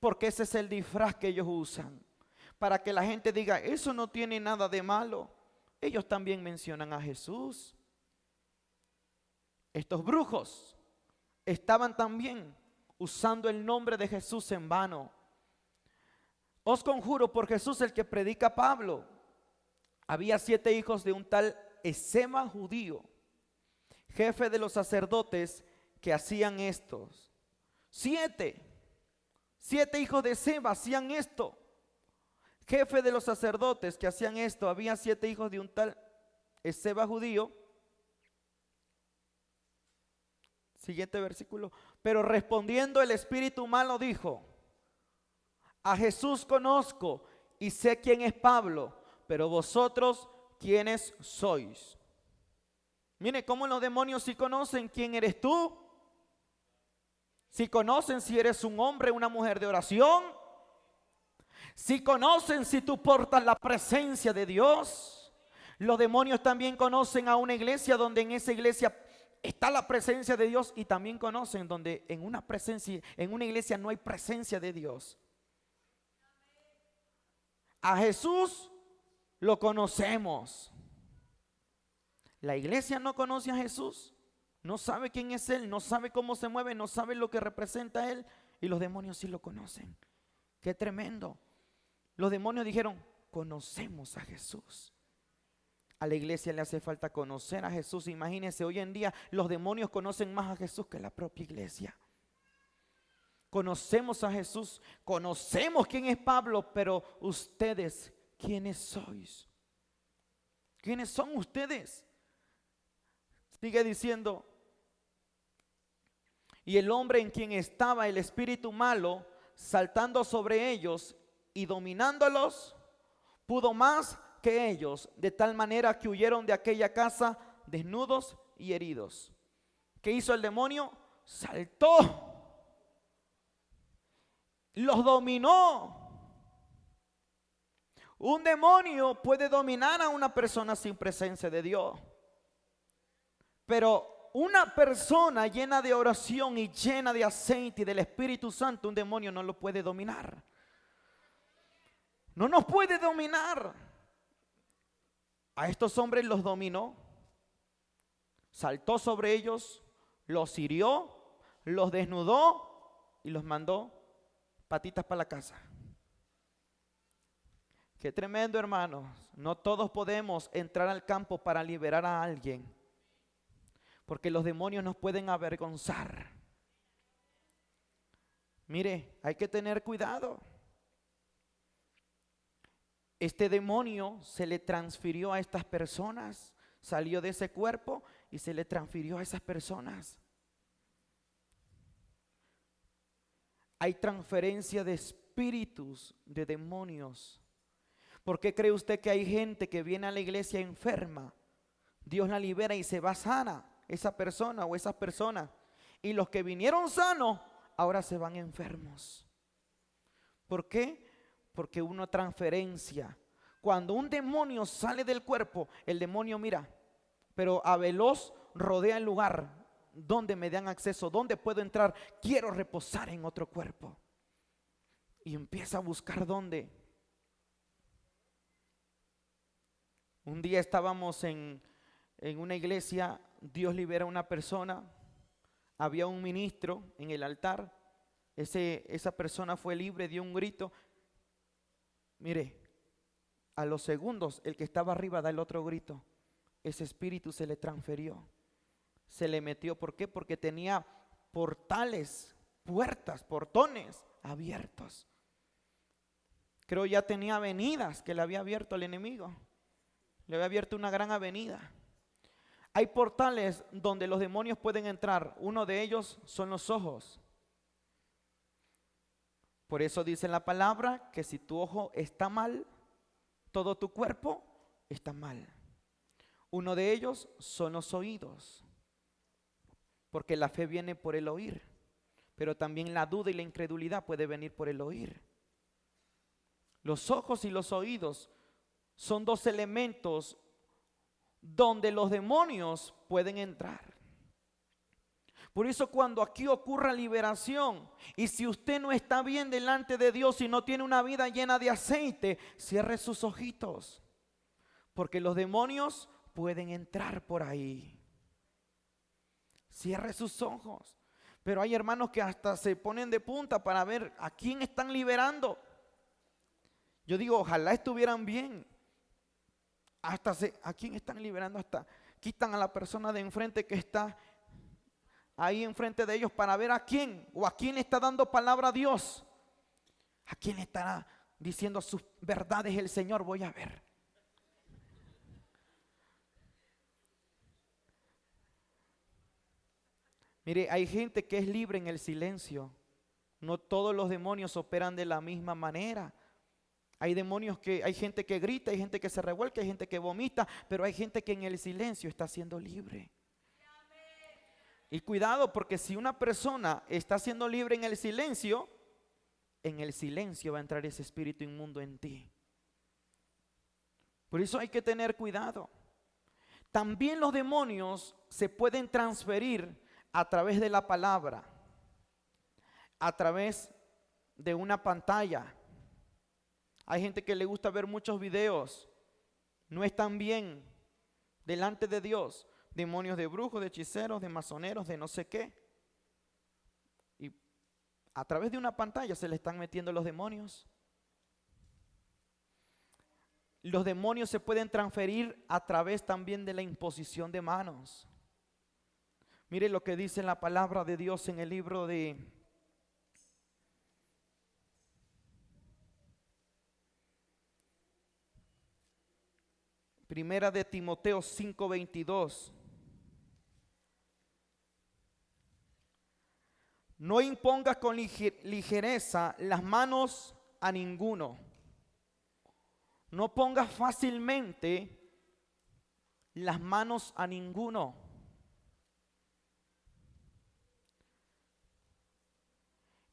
Porque ese es el disfraz que ellos usan. Para que la gente diga: eso no tiene nada de malo. Ellos también mencionan a Jesús. Estos brujos estaban también usando el nombre de Jesús en vano. Os conjuro por Jesús, el que predica Pablo. Había 7 hijos de un tal Esceva judío, jefe de los sacerdotes, que hacían estos. 7 hijos de Esceva hacían esto. Jefe de los sacerdotes que hacían esto. Había 7 hijos de un tal Esceva judío. Siguiente versículo. Pero respondiendo el espíritu malo dijo: a Jesús conozco y sé quién es Pablo, pero vosotros, ¿quiénes sois? Mire cómo los demonios sí conocen quién eres tú. Sí conocen si eres un hombre o una mujer de oración. Sí conocen si tú portas la presencia de Dios. Los demonios también conocen a una iglesia donde en esa iglesia está la presencia de Dios, y también conocen donde en una iglesia no hay presencia de Dios. A Jesús lo conocemos. La iglesia no conoce a Jesús, no sabe quién es Él, no sabe cómo se mueve, no sabe lo que representa Él, y los demonios sí lo conocen. Qué tremendo. Los demonios dijeron: conocemos a Jesús. A la iglesia le hace falta conocer a Jesús. Imagínense, hoy en día los demonios conocen más a Jesús que la propia iglesia. Conocemos a Jesús, conocemos quién es Pablo, pero ustedes, ¿quiénes sois? ¿Quiénes son ustedes? Sigue diciendo: y el hombre en quien estaba el espíritu malo, saltando sobre ellos y dominándolos, pudo más que ellos, de tal manera que huyeron de aquella casa desnudos y heridos. ¿Qué hizo el demonio? Saltó. Los dominó. Un demonio puede dominar a una persona sin presencia de Dios, pero una persona llena de oración y llena de aceite y del Espíritu Santo, un demonio no lo puede dominar. No nos puede dominar. A estos hombres los dominó, saltó sobre ellos, los hirió, los desnudó y los mandó patitas para la casa. Qué tremendo, hermanos. No todos podemos entrar al campo para liberar a alguien, porque los demonios nos pueden avergonzar. Mire, hay que tener cuidado. Este demonio se le transfirió a estas personas, salió de ese cuerpo y se le transfirió a esas personas. Hay transferencia de espíritus, de demonios. ¿Por qué cree usted que hay gente que viene a la iglesia enferma? Dios la libera y se va sana, esa persona o esas personas. Y los que vinieron sanos, ahora se van enfermos. ¿Por qué? Porque hubo una transferencia. Cuando un demonio sale del cuerpo, el demonio mira, pero a veloz rodea el lugar. ¿Dónde me dan acceso? ¿Dónde puedo entrar? Quiero reposar en otro cuerpo. Y empieza a buscar dónde. Un día estábamos en una iglesia, Dios libera a una persona, había un ministro en el altar, esa persona fue libre, dio un grito. Mire, a los segundos el que estaba arriba da el otro grito. Ese espíritu se le transfirió, se le metió. ¿Por qué? Porque tenía portales, puertas, portones abiertos. Creo ya tenía avenidas que le había abierto al enemigo. Le había abierto una gran avenida. Hay portales donde los demonios pueden entrar. Uno de ellos son los ojos. Por eso dice la palabra que si tu ojo está mal, todo tu cuerpo está mal. Uno de ellos son los oídos. Porque la fe viene por el oír. Pero también la duda y la incredulidad puede venir por el oír. Los ojos y los oídos son dos elementos donde los demonios pueden entrar. Por eso cuando aquí ocurra liberación, y si usted no está bien delante de Dios y no tiene una vida llena de aceite, cierre sus ojitos, porque los demonios pueden entrar por ahí. Cierre sus ojos. Pero hay hermanos que hasta se ponen de punta para ver a quién están liberando. Yo digo, ojalá estuvieran bien. ¿A quién están liberando? Hasta quitan a la persona de enfrente que está ahí enfrente de ellos para ver a quién, o a quién está dando palabra a Dios, a quién estará diciendo sus verdades el Señor. Voy a ver. Mire, hay gente que es libre en el silencio. No todos los demonios operan de la misma manera. Hay gente que grita, hay gente que se revuelca, hay gente que vomita, pero hay gente que en el silencio está siendo libre. Y cuidado, porque si una persona está siendo libre en el silencio va a entrar ese espíritu inmundo en ti. Por eso hay que tener cuidado. También los demonios se pueden transferir a través de la palabra, a través de una pantalla. Hay gente que le gusta ver muchos videos, no están bien delante de Dios. Demonios de brujos, de hechiceros, de masoneros, de no sé qué. Y a través de una pantalla se le están metiendo los demonios. Los demonios se pueden transferir a través también de la imposición de manos. Mire lo que dice la palabra de Dios en el libro de Primera de Timoteo 5:22. No impongas con ligereza las manos a ninguno. No pongas fácilmente las manos a ninguno.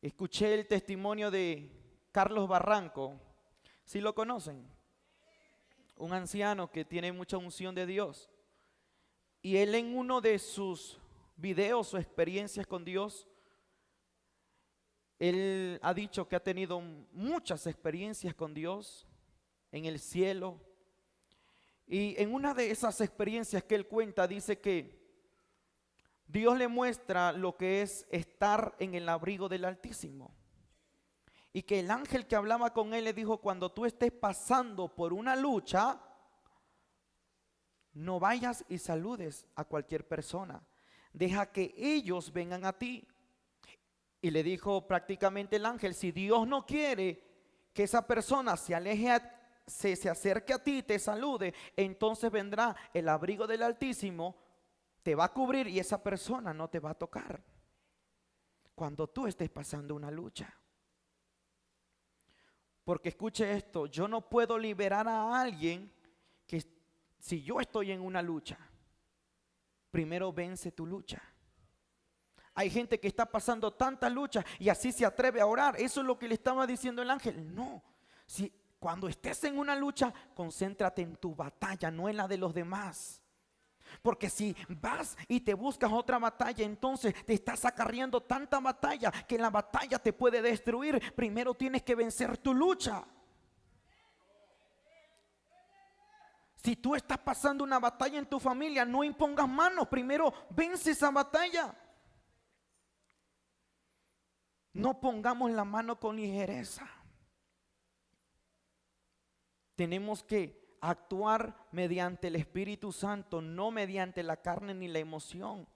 Escuché el testimonio de Carlos Barranco. ¿Sí lo conocen? Un anciano que tiene mucha unción de Dios. Y él en uno de sus videos o experiencias con Dios, él ha dicho que ha tenido muchas experiencias con Dios en el cielo. Y en una de esas experiencias que él cuenta, dice que Dios le muestra lo que es estar en el abrigo del Altísimo. Y que el ángel que hablaba con él le dijo: cuando tú estés pasando por una lucha, no vayas y saludes a cualquier persona. Deja que ellos vengan a ti. Y le dijo prácticamente el ángel: si Dios no quiere que esa persona se acerque a ti y te salude, entonces vendrá el abrigo del Altísimo te va a cubrir y esa persona no te va a tocar cuando tú estés pasando una lucha. Porque escuche esto, yo no puedo liberar a alguien que si yo estoy en una lucha, primero vence tu lucha. Hay gente que está pasando tanta lucha y así se atreve a orar. Eso es lo que le estaba diciendo el ángel. No, cuando estés en una lucha, concéntrate en tu batalla, no en la de los demás. Porque si vas y te buscas otra batalla, entonces te estás acarreando tanta batalla que la batalla te puede destruir. Primero tienes que vencer tu lucha. Si tú estás pasando una batalla en tu familia, no impongas manos, primero vence esa batalla. No pongamos la mano con ligereza. Tenemos que actuar mediante el Espíritu Santo, no mediante la carne ni la emoción.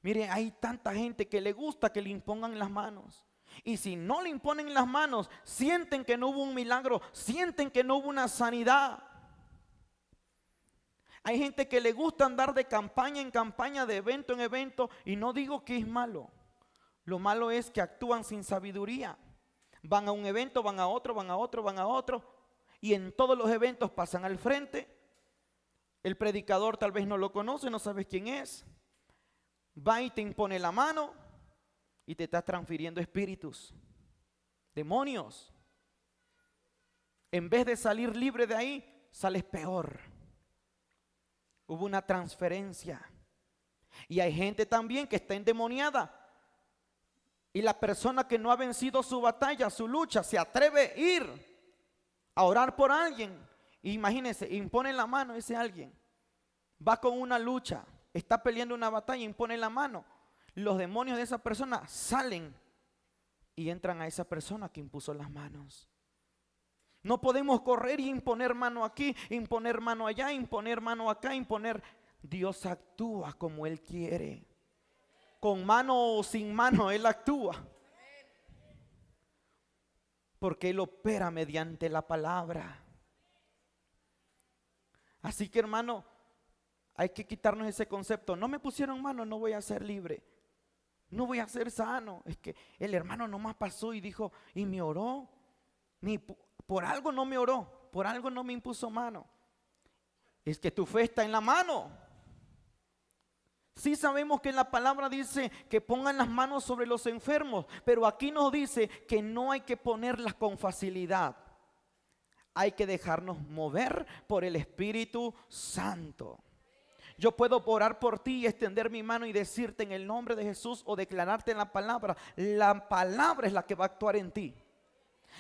Mire, hay tanta gente que le gusta que le impongan las manos. Y si no le imponen las manos, sienten que no hubo un milagro, sienten que no hubo una sanidad. Hay gente que le gusta andar de campaña en campaña, de evento en evento, y no digo que es malo. Lo malo es que actúan sin sabiduría. Van a un evento, van a otro, van a otro, van a otro. Y en todos los eventos pasan al frente. El predicador tal vez no lo conoce, no sabes quién es. Va y te impone la mano y te está transfiriendo espíritus, demonios. En vez de salir libre de ahí, sales peor. Hubo una transferencia. Y hay gente también que está endemoniada. Y la persona que no ha vencido su batalla, su lucha, se atreve a ir a orar por alguien. Imagínense, impone la mano a ese alguien. Va con una lucha, está peleando una batalla, impone la mano. Los demonios de esa persona salen y entran a esa persona que impuso las manos. No podemos correr y imponer mano aquí, imponer mano allá, imponer mano acá, imponer. Dios actúa como Él quiere. Con mano o sin mano, Él actúa. Porque Él opera mediante la palabra. Así que, hermano, hay que quitarnos ese concepto. No me pusieron mano, no voy a ser libre. No voy a ser sano. Es que el hermano nomás pasó y dijo, y me oró. Ni por algo no me oró, por algo no me impuso mano. Es que tu fe está en la mano. Sí sabemos que la palabra dice que pongan las manos sobre los enfermos, pero aquí nos dice que no hay que ponerlas con facilidad. Hay que dejarnos mover por el Espíritu Santo. Yo puedo orar por ti y extender mi mano y decirte en el nombre de Jesús o declararte en la palabra. La palabra es la que va a actuar en ti.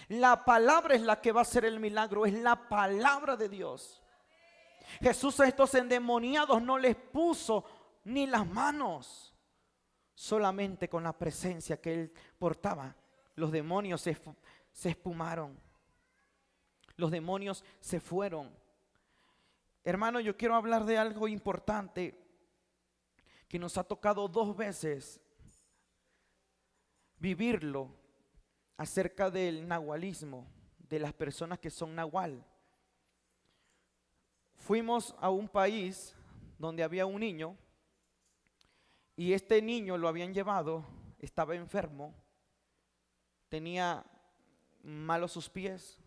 La palabra es la que va a hacer el milagro, es la palabra de Dios. Jesús a estos endemoniados no les puso ni las manos, solamente con la presencia que Él portaba. Los demonios se espumaron, los demonios se fueron. Hermano, yo quiero hablar de algo importante que nos ha tocado 2 veces vivirlo, acerca del nahualismo, de las personas que son nahual. Fuimos a un país donde había un niño y este niño lo habían llevado, estaba enfermo, tenía malos sus pies,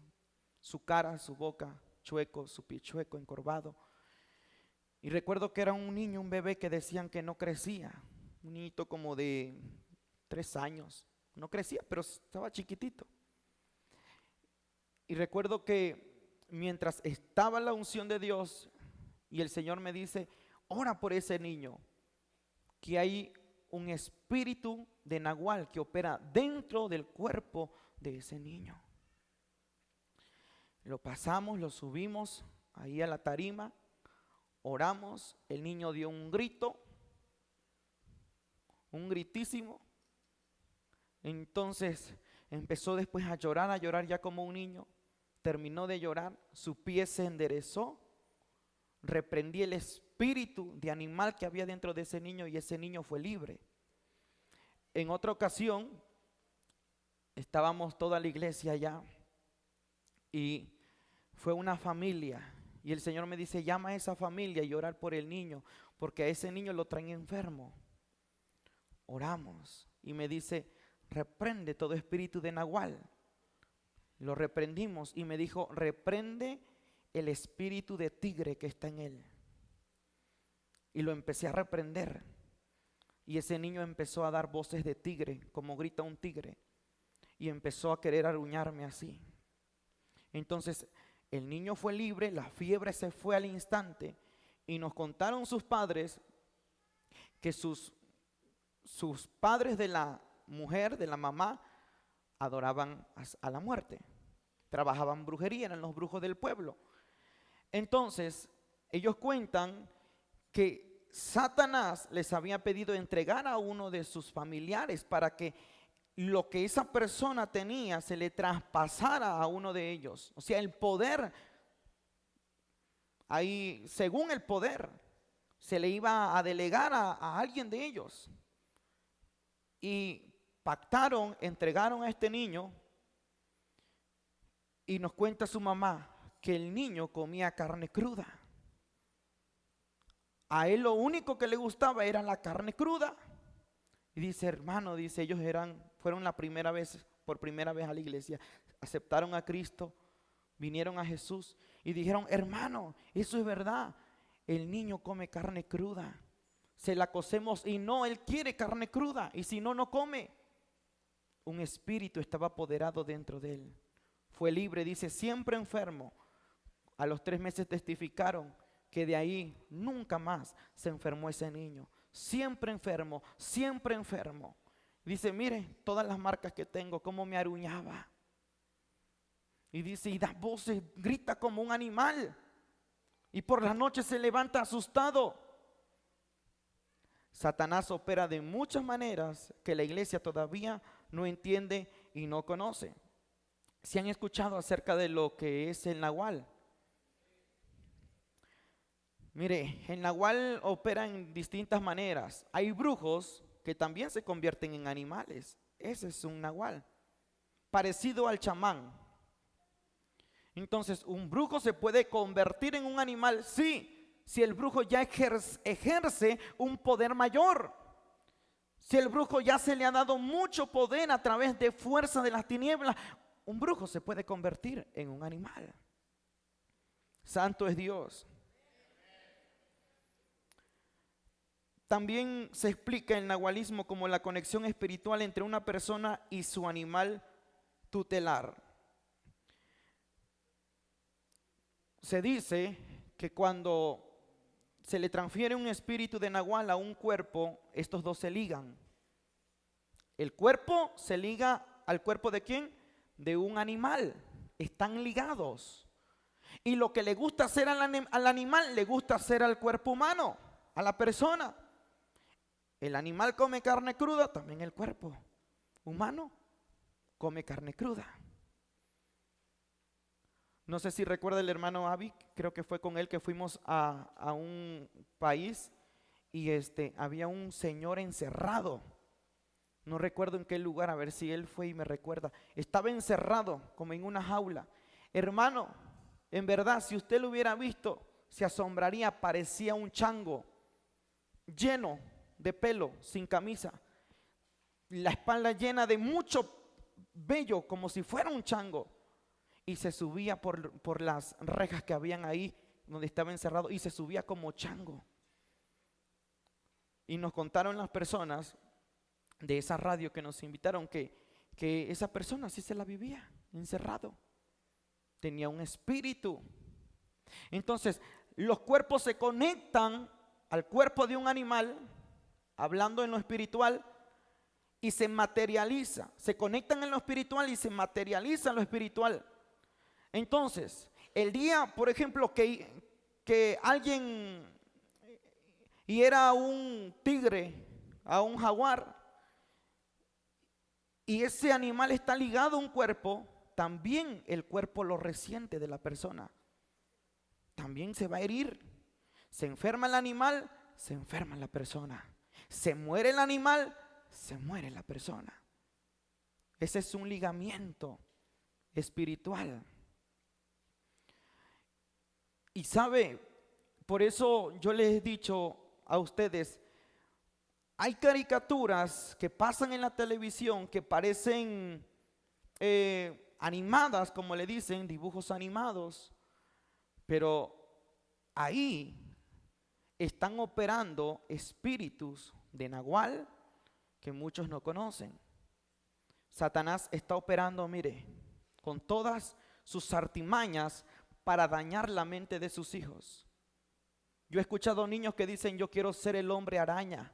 su cara, su boca chueco, su pie chueco, encorvado. Y recuerdo que era un niño, un bebé que decían que no crecía, un niñito como de 3 años. No crecía, pero estaba chiquitito. Y recuerdo que mientras estaba la unción de Dios y el Señor me dice, ora por ese niño, que hay un espíritu de nahual que opera dentro del cuerpo de ese niño. Lo pasamos, lo subimos ahí a la tarima, oramos, el niño dio un grito, un gritísimo. Entonces empezó después a llorar ya como un niño. Terminó de llorar, su pie se enderezó. Reprendí el espíritu de animal que había dentro de ese niño y ese niño fue libre. En otra ocasión, estábamos toda la iglesia allá y fue una familia Y el Señor me dice, llama a esa familia y orar por el niño, porque a ese niño lo traen enfermo. Oramos y me dice, reprende todo espíritu de nahual. Lo reprendimos y me dijo, reprende el espíritu de tigre que está en él. Y lo empecé a reprender. Y ese niño empezó a dar voces de tigre, como grita un tigre. Y empezó a querer aruñarme así. Entonces el niño fue libre, la fiebre se fue al instante. Y nos contaron sus padres que sus padres de la mujer, de la mamá, adoraban a la muerte. Trabajaban brujería, eran los brujos del pueblo. Entonces ellos cuentan que Satanás les había pedido entregar a uno de sus familiares para que lo que esa persona tenía se le traspasara a uno de ellos. O sea, el poder, ahí según el poder, se le iba a delegar a alguien de ellos. Y pactaron, entregaron a este niño. Y nos cuenta su mamá que el niño comía carne cruda. A él lo único que le gustaba era la carne cruda. Y dice, hermano, dice, ellos fueron por primera vez a la iglesia, aceptaron a Cristo, vinieron a Jesús y dijeron, hermano, eso es verdad, el niño come carne cruda, se la cocemos y no, él quiere carne cruda y si no, no come. Un espíritu estaba apoderado dentro de él, fue libre, dice, siempre enfermo. A los 3 meses testificaron que de ahí nunca más se enfermó ese niño. Siempre enfermo, siempre enfermo. Dice, mire, todas las marcas que tengo, cómo me aruñaba. Y dice, y da voces, grita como un animal. Y por la noche se levanta asustado. Satanás opera de muchas maneras que la iglesia todavía no entiende y no conoce. ¿Se han escuchado acerca de lo que es el nahual? Mire, el nahual opera en distintas maneras. Hay brujos que también se convierten en animales. Ese es un nahual, parecido al chamán. Entonces, un brujo se puede convertir en un animal, sí, si el brujo ya ejerce un poder mayor. Si el brujo ya se le ha dado mucho poder a través de fuerza de las tinieblas, un brujo se puede convertir en un animal. Santo es Dios. También se explica el nahualismo como la conexión espiritual entre una persona y su animal tutelar. Se dice que cuando se le transfiere un espíritu de nahual a un cuerpo, estos dos se ligan. El cuerpo se liga al cuerpo ¿de quién? De un animal. Están ligados. Y lo que le gusta hacer al animal, le gusta hacer al cuerpo humano, a la persona. El animal come carne cruda, también el cuerpo humano come carne cruda. No sé si recuerda el hermano Avi, creo que fue con él que fuimos a un país y había un señor encerrado. No recuerdo en qué lugar, a ver si él fue y me recuerda. Estaba encerrado como en una jaula. Hermano, en verdad, si usted lo hubiera visto, se asombraría, parecía un chango lleno de pelo, sin camisa, la espalda llena de mucho vello, como si fuera un chango, y se subía por las rejas que habían ahí donde estaba encerrado, y se subía como chango. Y nos contaron las personas de esa radio que nos invitaron que esa persona sí se la vivía encerrado, tenía un espíritu. Entonces los cuerpos se conectan al cuerpo de un animal, hablando en lo espiritual, y se materializa, se conectan en lo espiritual y se materializa en lo espiritual. Entonces, el día, por ejemplo, que alguien hiera a un tigre, a un jaguar, y ese animal está ligado a un cuerpo, también el cuerpo lo resiente de la persona. También se va a herir. Se enferma el animal, se enferma la persona. Se muere el animal, se muere la persona. Ese es un ligamiento espiritual. Y sabe, por eso yo les he dicho a ustedes, hay caricaturas que pasan en la televisión que parecen animadas, como le dicen, dibujos animados, pero ahí están operando espíritus de Nahual que muchos no conocen. Satanás está operando, mire, con todas sus artimañas para dañar la mente de sus hijos. Yo he escuchado niños que dicen, yo quiero ser el hombre araña.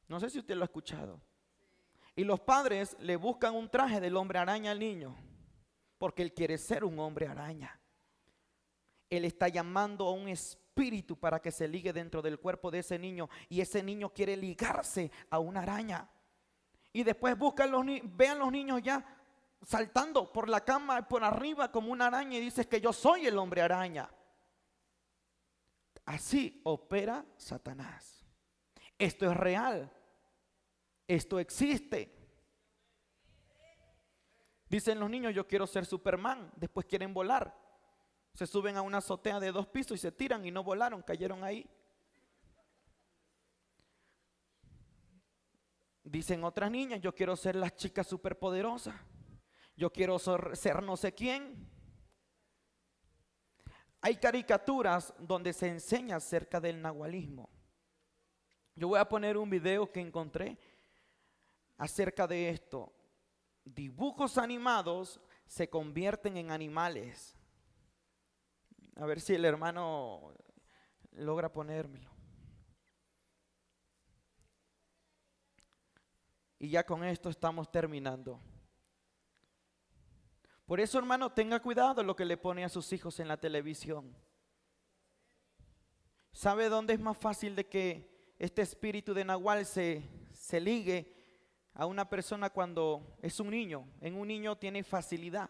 No sé si usted lo ha escuchado. Y los padres le buscan un traje del hombre araña al niño, porque él quiere ser un hombre araña. Él está llamando a un espíritu para que se ligue dentro del cuerpo de ese niño, y ese niño quiere ligarse a una araña. Y después vean los niños ya saltando por la cama, por arriba como una araña, y dices que yo soy el hombre araña. Así opera Satanás. Esto es real. Esto existe. Dicen los niños, yo quiero ser Superman. Después quieren volar. Se suben a una azotea de 2 pisos y se tiran y no volaron, cayeron ahí. Dicen otras niñas, yo quiero ser la chica superpoderosa. Yo quiero ser no sé quién. Hay caricaturas donde se enseña acerca del nahualismo. Yo voy a poner un video que encontré acerca de esto. Dibujos animados se convierten en animales. A ver si el hermano logra ponérmelo. Y ya con esto estamos terminando. Por eso, hermano, tenga cuidado lo que le pone a sus hijos en la televisión. ¿Sabe dónde es más fácil de que este espíritu de Nahual se ligue a una persona? Cuando es un niño. En un niño tiene facilidad.